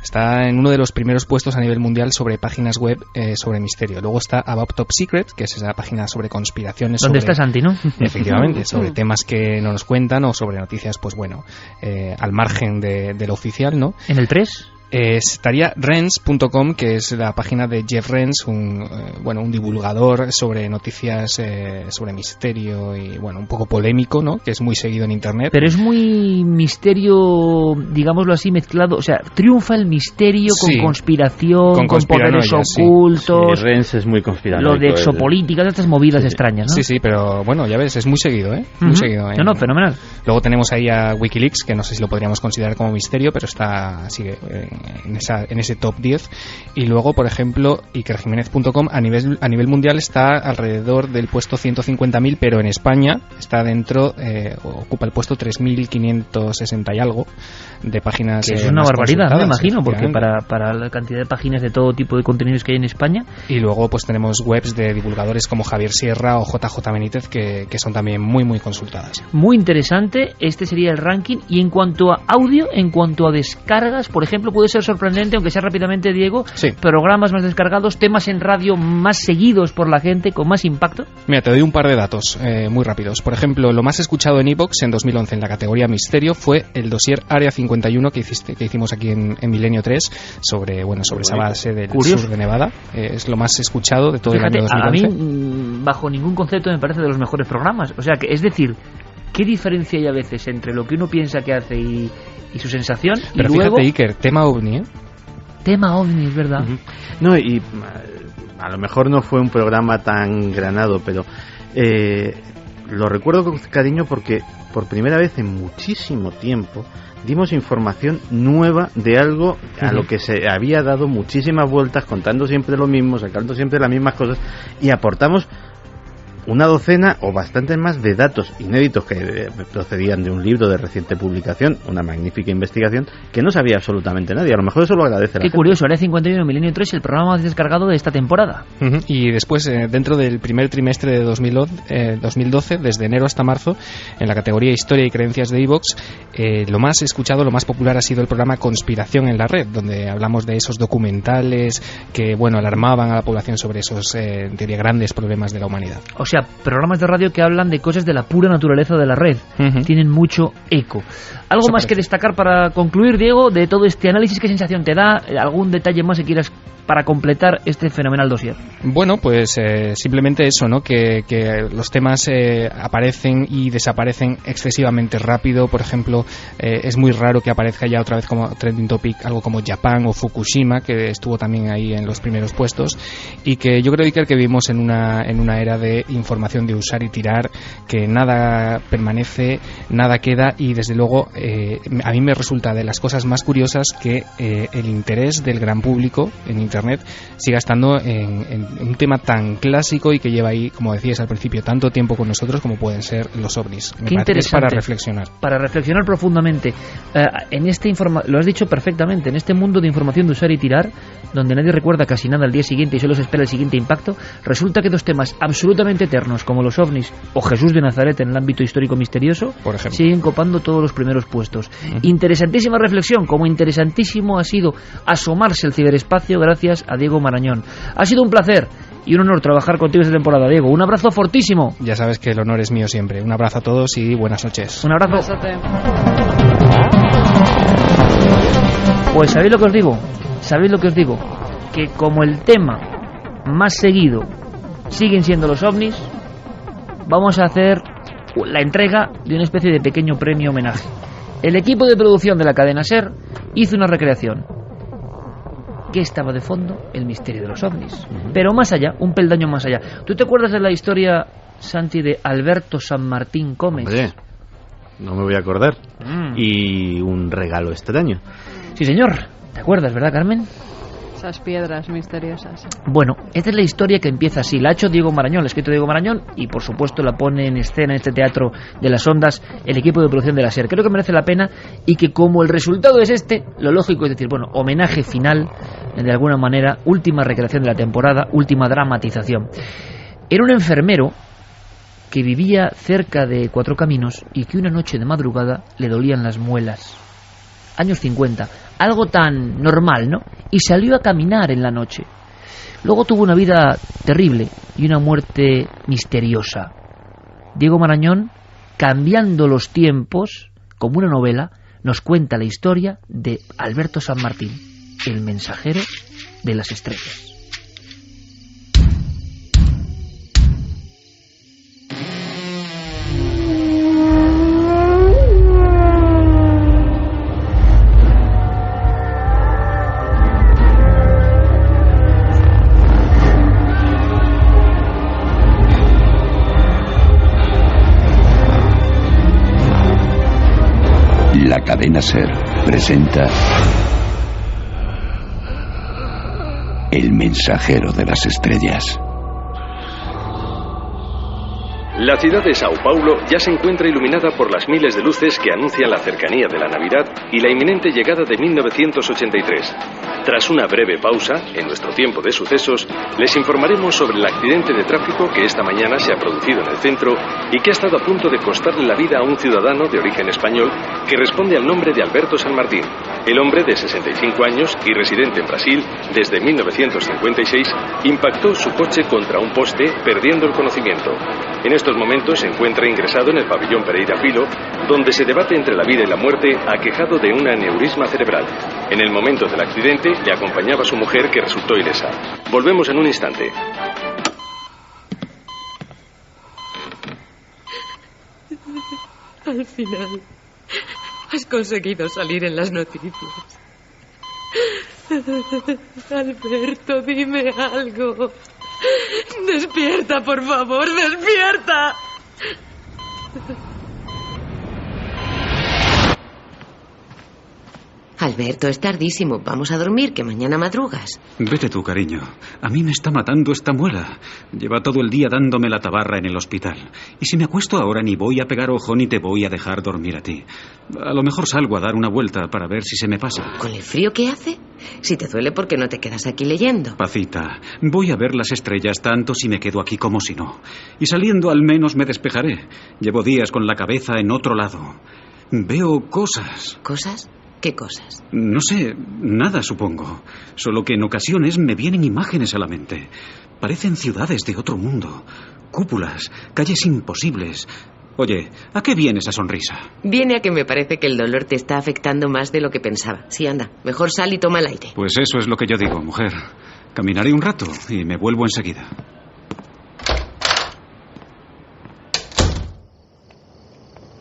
Está en uno de los primeros puestos a nivel mundial sobre páginas web sobre misterio. Luego está About Top Secret, que es esa página sobre conspiraciones. ¿Dónde está Santi, no? Efectivamente, sobre temas que no nos cuentan o sobre noticias, pues bueno, al margen de lo oficial, ¿no? ¿En el 3? Estaría Renz.com, que es la página de Jeff Renz, un divulgador sobre noticias sobre misterio y bueno, un poco polémico, ¿no? Que es muy seguido en internet. Pero es muy misterio, digámoslo así, mezclado, o sea, triunfa el misterio con conspiración, con poderes ocultos. Sí, Renz es muy conspiranoico. Lo de exopolíticas, estas movidas extrañas, ¿no? Sí, pero bueno, ya ves, es muy seguido, muy seguido. No, fenomenal. Luego tenemos ahí a Wikileaks, que no sé si lo podríamos considerar como misterio, pero sigue en ese top 10. Y luego, por ejemplo, ikerjiménez.com a nivel mundial está alrededor del puesto 150.000, pero en España está dentro, ocupa el puesto 3.560 y algo de páginas. Que es una barbaridad, me imagino, porque para la cantidad de páginas de todo tipo de contenidos que hay en España. Y luego pues tenemos webs de divulgadores como Javier Sierra o JJ Benítez que son también muy muy consultadas. Muy interesante, este sería el ranking. Y en cuanto a audio, en cuanto a descargas, por ejemplo, puede ser sorprendente, aunque sea rápidamente, Diego, programas más descargados, temas en radio más seguidos por la gente, con más impacto. Mira, te doy un par de datos muy rápidos. Por ejemplo, lo más escuchado en iVoox en 2011 en la categoría Misterio fue el dossier Área 51 que hicimos aquí en Milenio 3 sobre esa base del sur de Nevada. Es lo más escuchado de todo el año 2011. A mí, bajo ningún concepto, me parece de los mejores programas. O sea, que es decir, ¿qué diferencia hay a veces entre lo que uno piensa que hace y su sensación? Pero y luego, fíjate, Iker, tema ovni, Tema ovni, es verdad. No, y a lo mejor no fue un programa tan granado, pero lo recuerdo con cariño porque por primera vez en muchísimo tiempo dimos información nueva de algo a lo que se había dado muchísimas vueltas, contando siempre lo mismo, sacando siempre las mismas cosas, y aportamos una docena o bastantes más de datos inéditos que procedían de un libro de reciente publicación, una magnífica investigación que no sabía absolutamente nadie. A lo mejor eso lo agradece la gente. Qué curioso, Área 51 Milenio 3, el programa más descargado de esta temporada. Y después, dentro del primer trimestre de 2012, desde enero hasta marzo, en la categoría Historia y Creencias de iVoox, lo más escuchado, lo más popular ha sido el programa Conspiración en la Red, donde hablamos de esos documentales que, alarmaban a la población sobre esos, en teoría, grandes problemas de la humanidad. O sea, programas de radio que hablan de cosas de la pura naturaleza de la red. Tienen mucho eco. ¿Algo más que destacar para concluir, Diego, de todo este análisis? ¿Qué sensación te da? ¿Algún detalle más que quieras para completar este fenomenal dossier? Bueno, pues simplemente eso, ¿no? Que los temas aparecen y desaparecen excesivamente rápido. Por ejemplo, es muy raro que aparezca ya otra vez como trending topic algo como Japán o Fukushima, que estuvo también ahí en los primeros puestos, y que yo creo, Iker, que vivimos en una era de información de usar y tirar, que nada permanece, nada queda, y desde luego a mí me resulta de las cosas más curiosas que el interés del gran público en Internet siga estando en un tema tan clásico y que lleva ahí, como decías al principio, tanto tiempo con nosotros como pueden ser los ovnis. Qué interesante. Es para reflexionar. Para reflexionar profundamente. Lo has dicho perfectamente, en este mundo de información de usar y tirar, donde nadie recuerda casi nada al día siguiente y solo se espera el siguiente impacto, resulta que dos temas absolutamente eternos como los ovnis o Jesús de Nazaret en el ámbito histórico misterioso, por ejemplo, siguen copando todos los primeros puestos. Interesantísima reflexión, como interesantísimo ha sido asomarse al ciberespacio gracias a Diego Marañón. Ha sido un placer y un honor trabajar contigo esta temporada, Diego. Un abrazo fortísimo. Ya sabes que el honor es mío siempre. Un abrazo a todos y buenas noches. Un abrazo. Pues ¿sabéis lo que os digo? ¿Sabéis lo que os digo? Que como el tema más seguido siguen siendo los ovnis, vamos a hacer la entrega de una especie de pequeño premio homenaje. El equipo de producción de la cadena SER hizo una recreación. ¿Qué estaba de fondo? El misterio de los ovnis. Pero más allá, un peldaño más allá. ¿Tú te acuerdas de la historia, Santi, de Alberto San Martín Gómez? Hombre, no me voy a acordar. Y un regalo extraño. Sí, señor. ¿Te acuerdas, verdad, Carmen? Esas piedras misteriosas. Bueno, esta es la historia que empieza así. La ha hecho Diego Marañón, la ha escrito Diego Marañón, y por supuesto la pone en escena en este teatro de las ondas el equipo de producción de la SER. Creo que merece la pena, y que como el resultado es este, lo lógico es decir, bueno, homenaje final, de alguna manera, última recreación de la temporada, última dramatización. Era un enfermero que vivía cerca de Cuatro Caminos y que una noche de madrugada le dolían las muelas. Años 50, algo tan normal, ¿no? Y salió a caminar en la noche. Luego tuvo una vida terrible y una muerte misteriosa. Diego Marañón, cambiando los tiempos, como una novela, nos cuenta la historia de Alberto San Martín, el mensajero de las estrellas. La cadena SER presenta El mensajero de las estrellas. La ciudad de Sao Paulo ya se encuentra iluminada por las miles de luces que anuncian la cercanía de la Navidad y la inminente llegada de 1983. Tras una breve pausa, en nuestro tiempo de sucesos, les informaremos sobre el accidente de tráfico que esta mañana se ha producido en el centro y que ha estado a punto de costarle la vida a un ciudadano de origen español que responde al nombre de Alberto San Martín. El hombre de 65 años y residente en Brasil desde 1956 impactó su coche contra un poste, perdiendo el conocimiento. En estos momentos se encuentra ingresado en el pabellón Pereira Filo, donde se debate entre la vida y la muerte, aquejado de un aneurisma cerebral. En el momento del accidente le acompañaba su mujer, que resultó ilesa. Volvemos en un instante. Al final, has conseguido salir en las noticias. Alberto, dime algo. Despierta, por favor, despierta. Alberto, es tardísimo. Vamos a dormir, que mañana madrugas. Vete tú, cariño. A mí me está matando esta muela. Lleva todo el día dándome la tabarra en el hospital. Y si me acuesto ahora ni voy a pegar ojo ni te voy a dejar dormir a ti. A lo mejor salgo a dar una vuelta para ver si se me pasa. ¿Con el frío que hace? Si te duele, ¿por qué no te quedas aquí leyendo? Pacita, voy a ver las estrellas tanto si me quedo aquí como si no. Y saliendo al menos me despejaré. Llevo días con la cabeza en otro lado. Veo cosas. ¿Cosas? ¿Qué cosas? No sé, nada supongo. Solo que en ocasiones me vienen imágenes a la mente. Parecen ciudades de otro mundo. Cúpulas, calles imposibles. Oye, ¿a qué viene esa sonrisa? Viene a que me parece que el dolor te está afectando más de lo que pensaba. Sí, anda, mejor sal y toma el aire. Pues eso es lo que yo digo, mujer. Caminaré un rato y me vuelvo enseguida.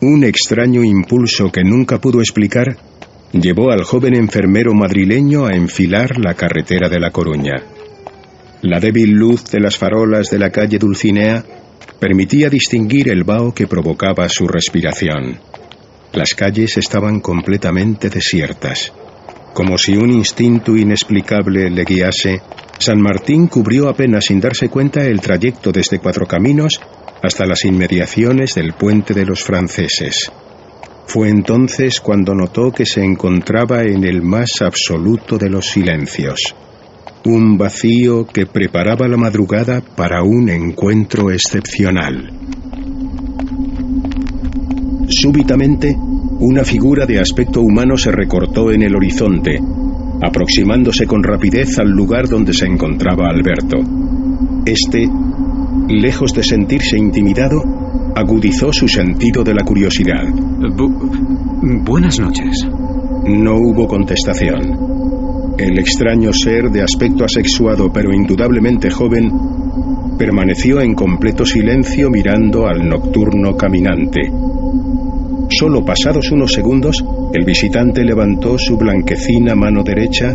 Un extraño impulso que nunca pudo explicar llevó al joven enfermero madrileño a enfilar la carretera de La Coruña. La débil luz de las farolas de la calle Dulcinea permitía distinguir el vaho que provocaba su respiración. Las calles estaban completamente desiertas. Como si un instinto inexplicable le guiase, San Martín cubrió apenas sin darse cuenta el trayecto desde Cuatro Caminos hasta las inmediaciones del Puente de los Franceses. Fue entonces cuando notó que se encontraba en el más absoluto de los silencios. Un vacío que preparaba la madrugada para un encuentro excepcional. Súbitamente, una figura de aspecto humano se recortó en el horizonte, aproximándose con rapidez al lugar donde se encontraba Alberto. Este, lejos de sentirse intimidado, agudizó su sentido de la curiosidad. Buenas noches. No hubo contestación. El extraño ser, de aspecto asexuado pero indudablemente joven, permaneció en completo silencio mirando al nocturno caminante. Solo pasados unos segundos, el visitante levantó su blanquecina mano derecha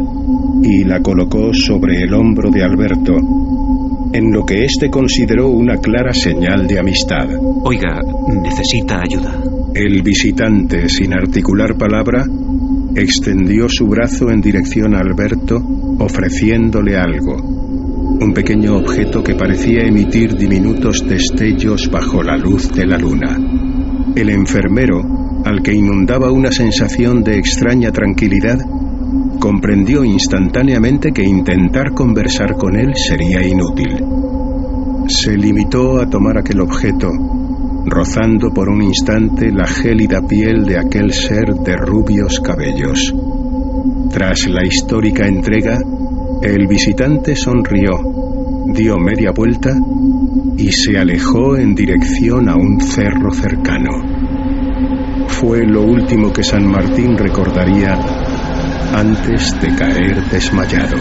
y la colocó sobre el hombro de Alberto, en lo que éste consideró una clara señal de amistad. Oiga, ¿necesita ayuda? El visitante, sin articular palabra, extendió su brazo en dirección a Alberto, ofreciéndole algo. Un pequeño objeto que parecía emitir diminutos destellos bajo la luz de la luna. El enfermero, al que inundaba una sensación de extraña tranquilidad, comprendió instantáneamente que intentar conversar con él sería inútil. Se limitó a tomar aquel objeto, rozando por un instante la gélida piel de aquel ser de rubios cabellos. Tras la histórica entrega, el visitante sonrió, dio media vuelta y se alejó en dirección a un cerro cercano. Fue lo último que San Martín recordaría antes de caer desmayado.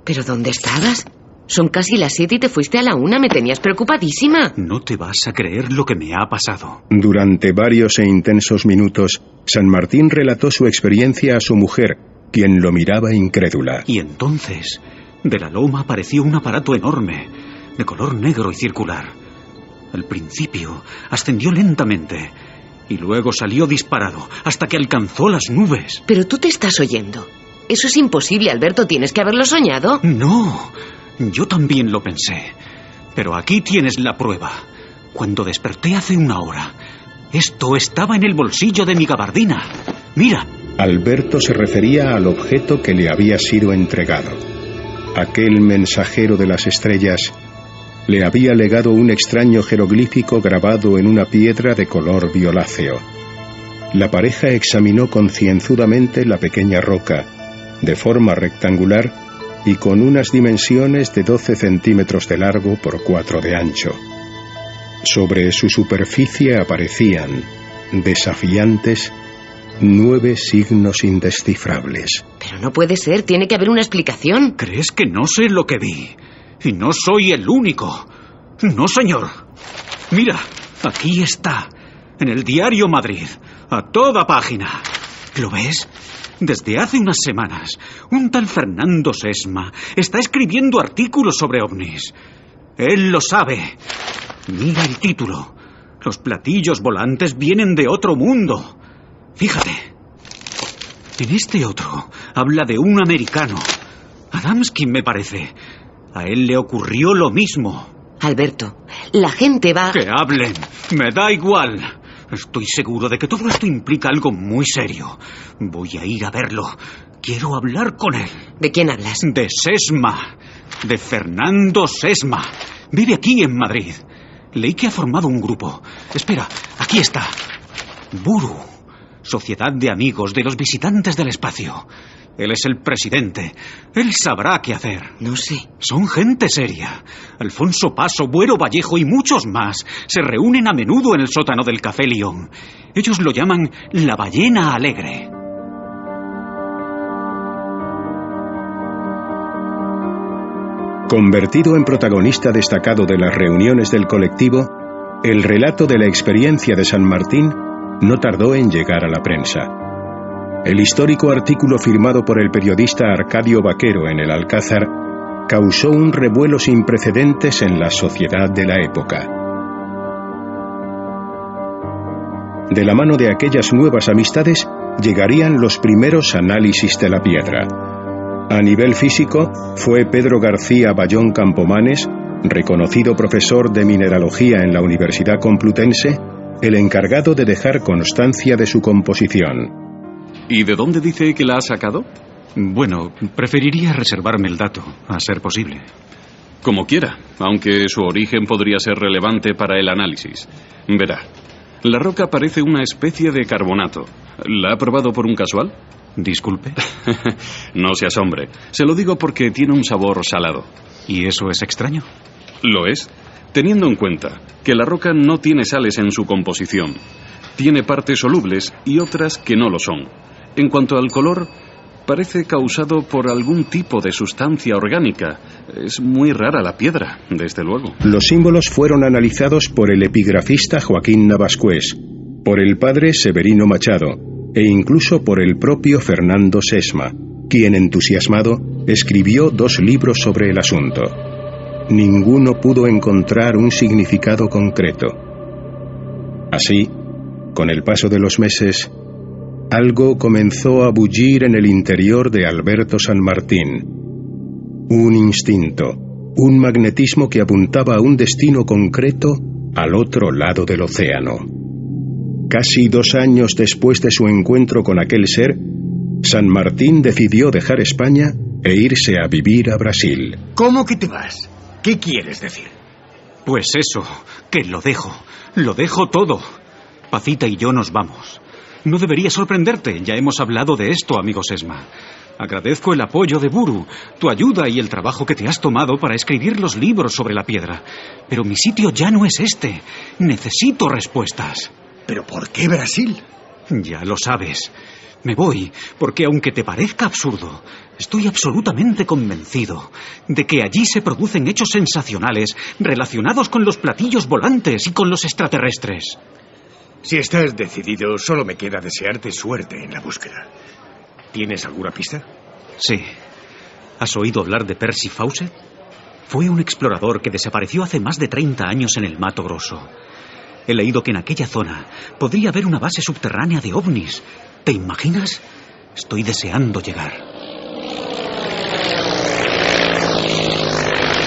¿Pero dónde estabas? Son casi las 7 y te fuiste a la 1. Me tenías preocupadísima. No te vas a creer lo que me ha pasado. Durante varios e intensos minutos, San Martín relató su experiencia a su mujer, quien lo miraba incrédula. Y entonces, de la loma apareció un aparato enorme, de color negro y circular. Al principio, ascendió lentamente, y luego salió disparado, hasta que alcanzó las nubes. Pero tú te estás oyendo. Eso es imposible, Alberto. ¿Tienes que haberlo soñado? No, yo también lo pensé. Pero aquí tienes la prueba. Cuando desperté hace 1 hora, esto estaba en el bolsillo de mi gabardina. Mira. Alberto se refería al objeto que le había sido entregado. Aquel mensajero de las estrellas le había legado un extraño jeroglífico grabado en una piedra de color violáceo. La pareja examinó concienzudamente la pequeña roca, de forma rectangular y con unas dimensiones de 12 centímetros de largo por 4 de ancho. Sobre su superficie aparecían, desafiantes, 9 signos indescifrables. Pero no puede ser, tiene que haber una explicación. ¿Crees que no sé lo que vi? Y no soy el único. No, señor. Mira, aquí está, en el diario Madrid, a toda página. ¿Lo ves? Desde hace unas semanas, un tal Fernando Sesma está escribiendo artículos sobre ovnis. Él lo sabe. Mira el título. Los platillos volantes vienen de otro mundo. Fíjate. En este otro habla de un americano. Adamski, me parece. A él le ocurrió lo mismo. Alberto, la gente va... Que hablen. Me da igual. Estoy seguro de que todo esto implica algo muy serio. Voy a ir a verlo. Quiero hablar con él. ¿De quién hablas? De Sesma. De Fernando Sesma. Vive aquí en Madrid. Leí que ha formado un grupo. Espera, aquí está. Buru. Sociedad de amigos de los visitantes del espacio. Él es el presidente. Él sabrá qué hacer. No sé. Son gente seria. Alfonso Paso, Buero Vallejo y muchos más se reúnen a menudo en el sótano del Café León. Ellos lo llaman la ballena alegre. Convertido en protagonista destacado de las reuniones del colectivo, el relato de la experiencia de San Martín no tardó en llegar a la prensa. El histórico artículo firmado por el periodista Arcadio Vaquero en el Alcázar causó un revuelo sin precedentes en la sociedad de la época. De la mano de aquellas nuevas amistades llegarían los primeros análisis de la piedra. A nivel físico, fue Pedro García Bayón Campomanes, reconocido profesor de mineralogía en la Universidad Complutense, el encargado de dejar constancia de su composición. ¿Y de dónde dice que la ha sacado? Bueno, preferiría reservarme el dato, a ser posible. Como quiera, aunque su origen podría ser relevante para el análisis. Verá, la roca parece una especie de carbonato. ¿La ha probado por un casual? Disculpe. No se asombre. Se lo digo porque tiene un sabor salado. ¿Y eso es extraño? Lo es, teniendo en cuenta que la roca no tiene sales en su composición. Tiene partes solubles y otras que no lo son. En cuanto al color, parece causado por algún tipo de sustancia orgánica. Es muy rara la piedra, desde luego. Los símbolos fueron analizados por el epigrafista Joaquín Navascués, por el padre Severino Machado e incluso por el propio Fernando Sesma, quien, entusiasmado, escribió 2 libros sobre el asunto. Ninguno pudo encontrar un significado concreto. Así, con el paso de los meses, algo comenzó a bullir en el interior de Alberto San Martín. Un instinto, un magnetismo que apuntaba a un destino concreto al otro lado del océano. Casi 2 años después de su encuentro con aquel ser, San Martín decidió dejar España e irse a vivir a Brasil. ¿Cómo que te vas? ¿Qué quieres decir? Pues eso, que lo dejo todo. Pacita y yo nos vamos. No debería sorprenderte, ya hemos hablado de esto, amigo Sesma. Agradezco el apoyo de Buru, tu ayuda y el trabajo que te has tomado para escribir los libros sobre la piedra. Pero mi sitio ya no es este. Necesito respuestas. ¿Pero por qué Brasil? Ya lo sabes. Me voy porque, aunque te parezca absurdo, estoy absolutamente convencido de que allí se producen hechos sensacionales relacionados con los platillos volantes y con los extraterrestres. Si estás decidido, solo me queda desearte suerte en la búsqueda. ¿Tienes alguna pista? Sí. ¿Has oído hablar de Percy Fawcett? Fue un explorador que desapareció hace más de 30 años en el Mato Grosso. He leído que en aquella zona podría haber una base subterránea de ovnis. ¿Te imaginas? Estoy deseando llegar.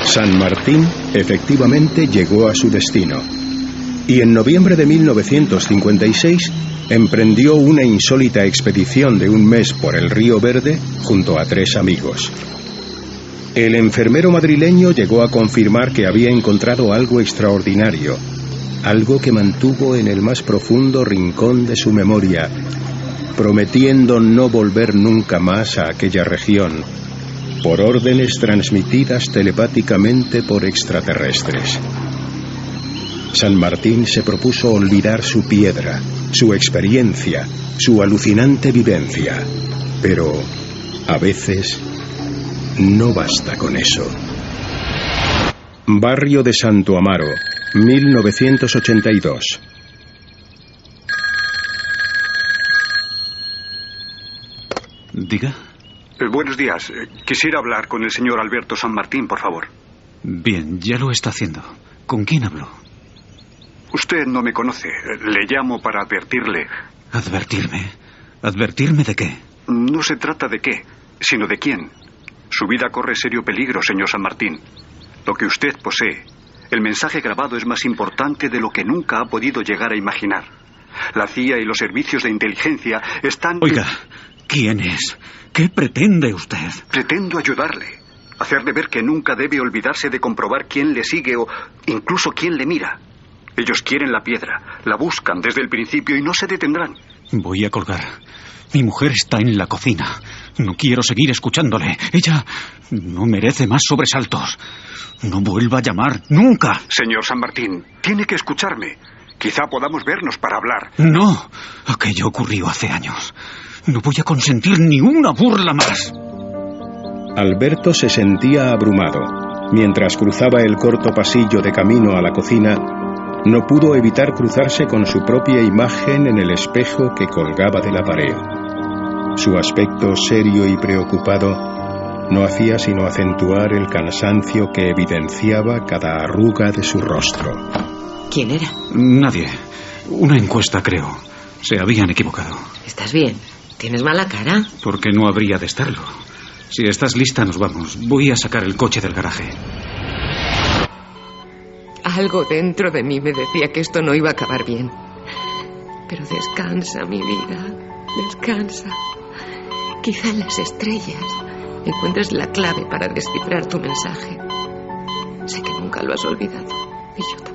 San Martín efectivamente llegó a su destino. Y en noviembre de 1956 emprendió una insólita expedición de 1 mes por el Río Verde junto a 3 amigos. El enfermero madrileño llegó a confirmar que había encontrado algo extraordinario, algo que mantuvo en el más profundo rincón de su memoria, prometiendo no volver nunca más a aquella región, por órdenes transmitidas telepáticamente por extraterrestres. San Martín se propuso olvidar su piedra, su experiencia, su alucinante vivencia. Pero, a veces, no basta con eso. Barrio de Santo Amaro, 1982. ¿Diga? Buenos días. Quisiera hablar con el señor Alberto San Martín, por favor. Bien, ya lo está haciendo. ¿Con quién habló? Usted no me conoce. Le llamo para advertirle. ¿Advertirme? ¿Advertirme de qué? No se trata de qué, sino de quién. Su vida corre serio peligro, señor San Martín. Lo que usted posee, el mensaje grabado, es más importante de lo que nunca ha podido llegar a imaginar. La CIA y los servicios de inteligencia están... Oiga, ¿quién es? ¿Qué pretende usted? Pretendo ayudarle. Hacerle ver que nunca debe olvidarse de comprobar quién le sigue o incluso quién le mira. Ellos quieren la piedra, la buscan desde el principio y no se detendrán. Voy a colgar. Mi mujer está en la cocina. No quiero seguir escuchándole. Ella no merece más sobresaltos. No vuelva a llamar, nunca. Señor San Martín, tiene que escucharme. Quizá podamos vernos para hablar. No, aquello ocurrió hace años. No voy a consentir ni una burla más. Alberto se sentía abrumado. Mientras cruzaba el corto pasillo de camino a la cocina, no pudo evitar cruzarse con su propia imagen en el espejo que colgaba de la pared. Su aspecto serio y preocupado no hacía sino acentuar el cansancio que evidenciaba cada arruga de su rostro. ¿Quién era? Nadie. Una encuesta, creo. Se habían equivocado. ¿Estás bien? ¿Tienes mala cara? ¿Por qué no habría de estarlo? Si estás lista, nos vamos. Voy a sacar el coche del garaje. Algo dentro de mí me decía que esto no iba a acabar bien. Pero descansa, mi vida. Descansa. Quizá en las estrellas encuentres la clave para descifrar tu mensaje. Sé que nunca lo has olvidado. Y yo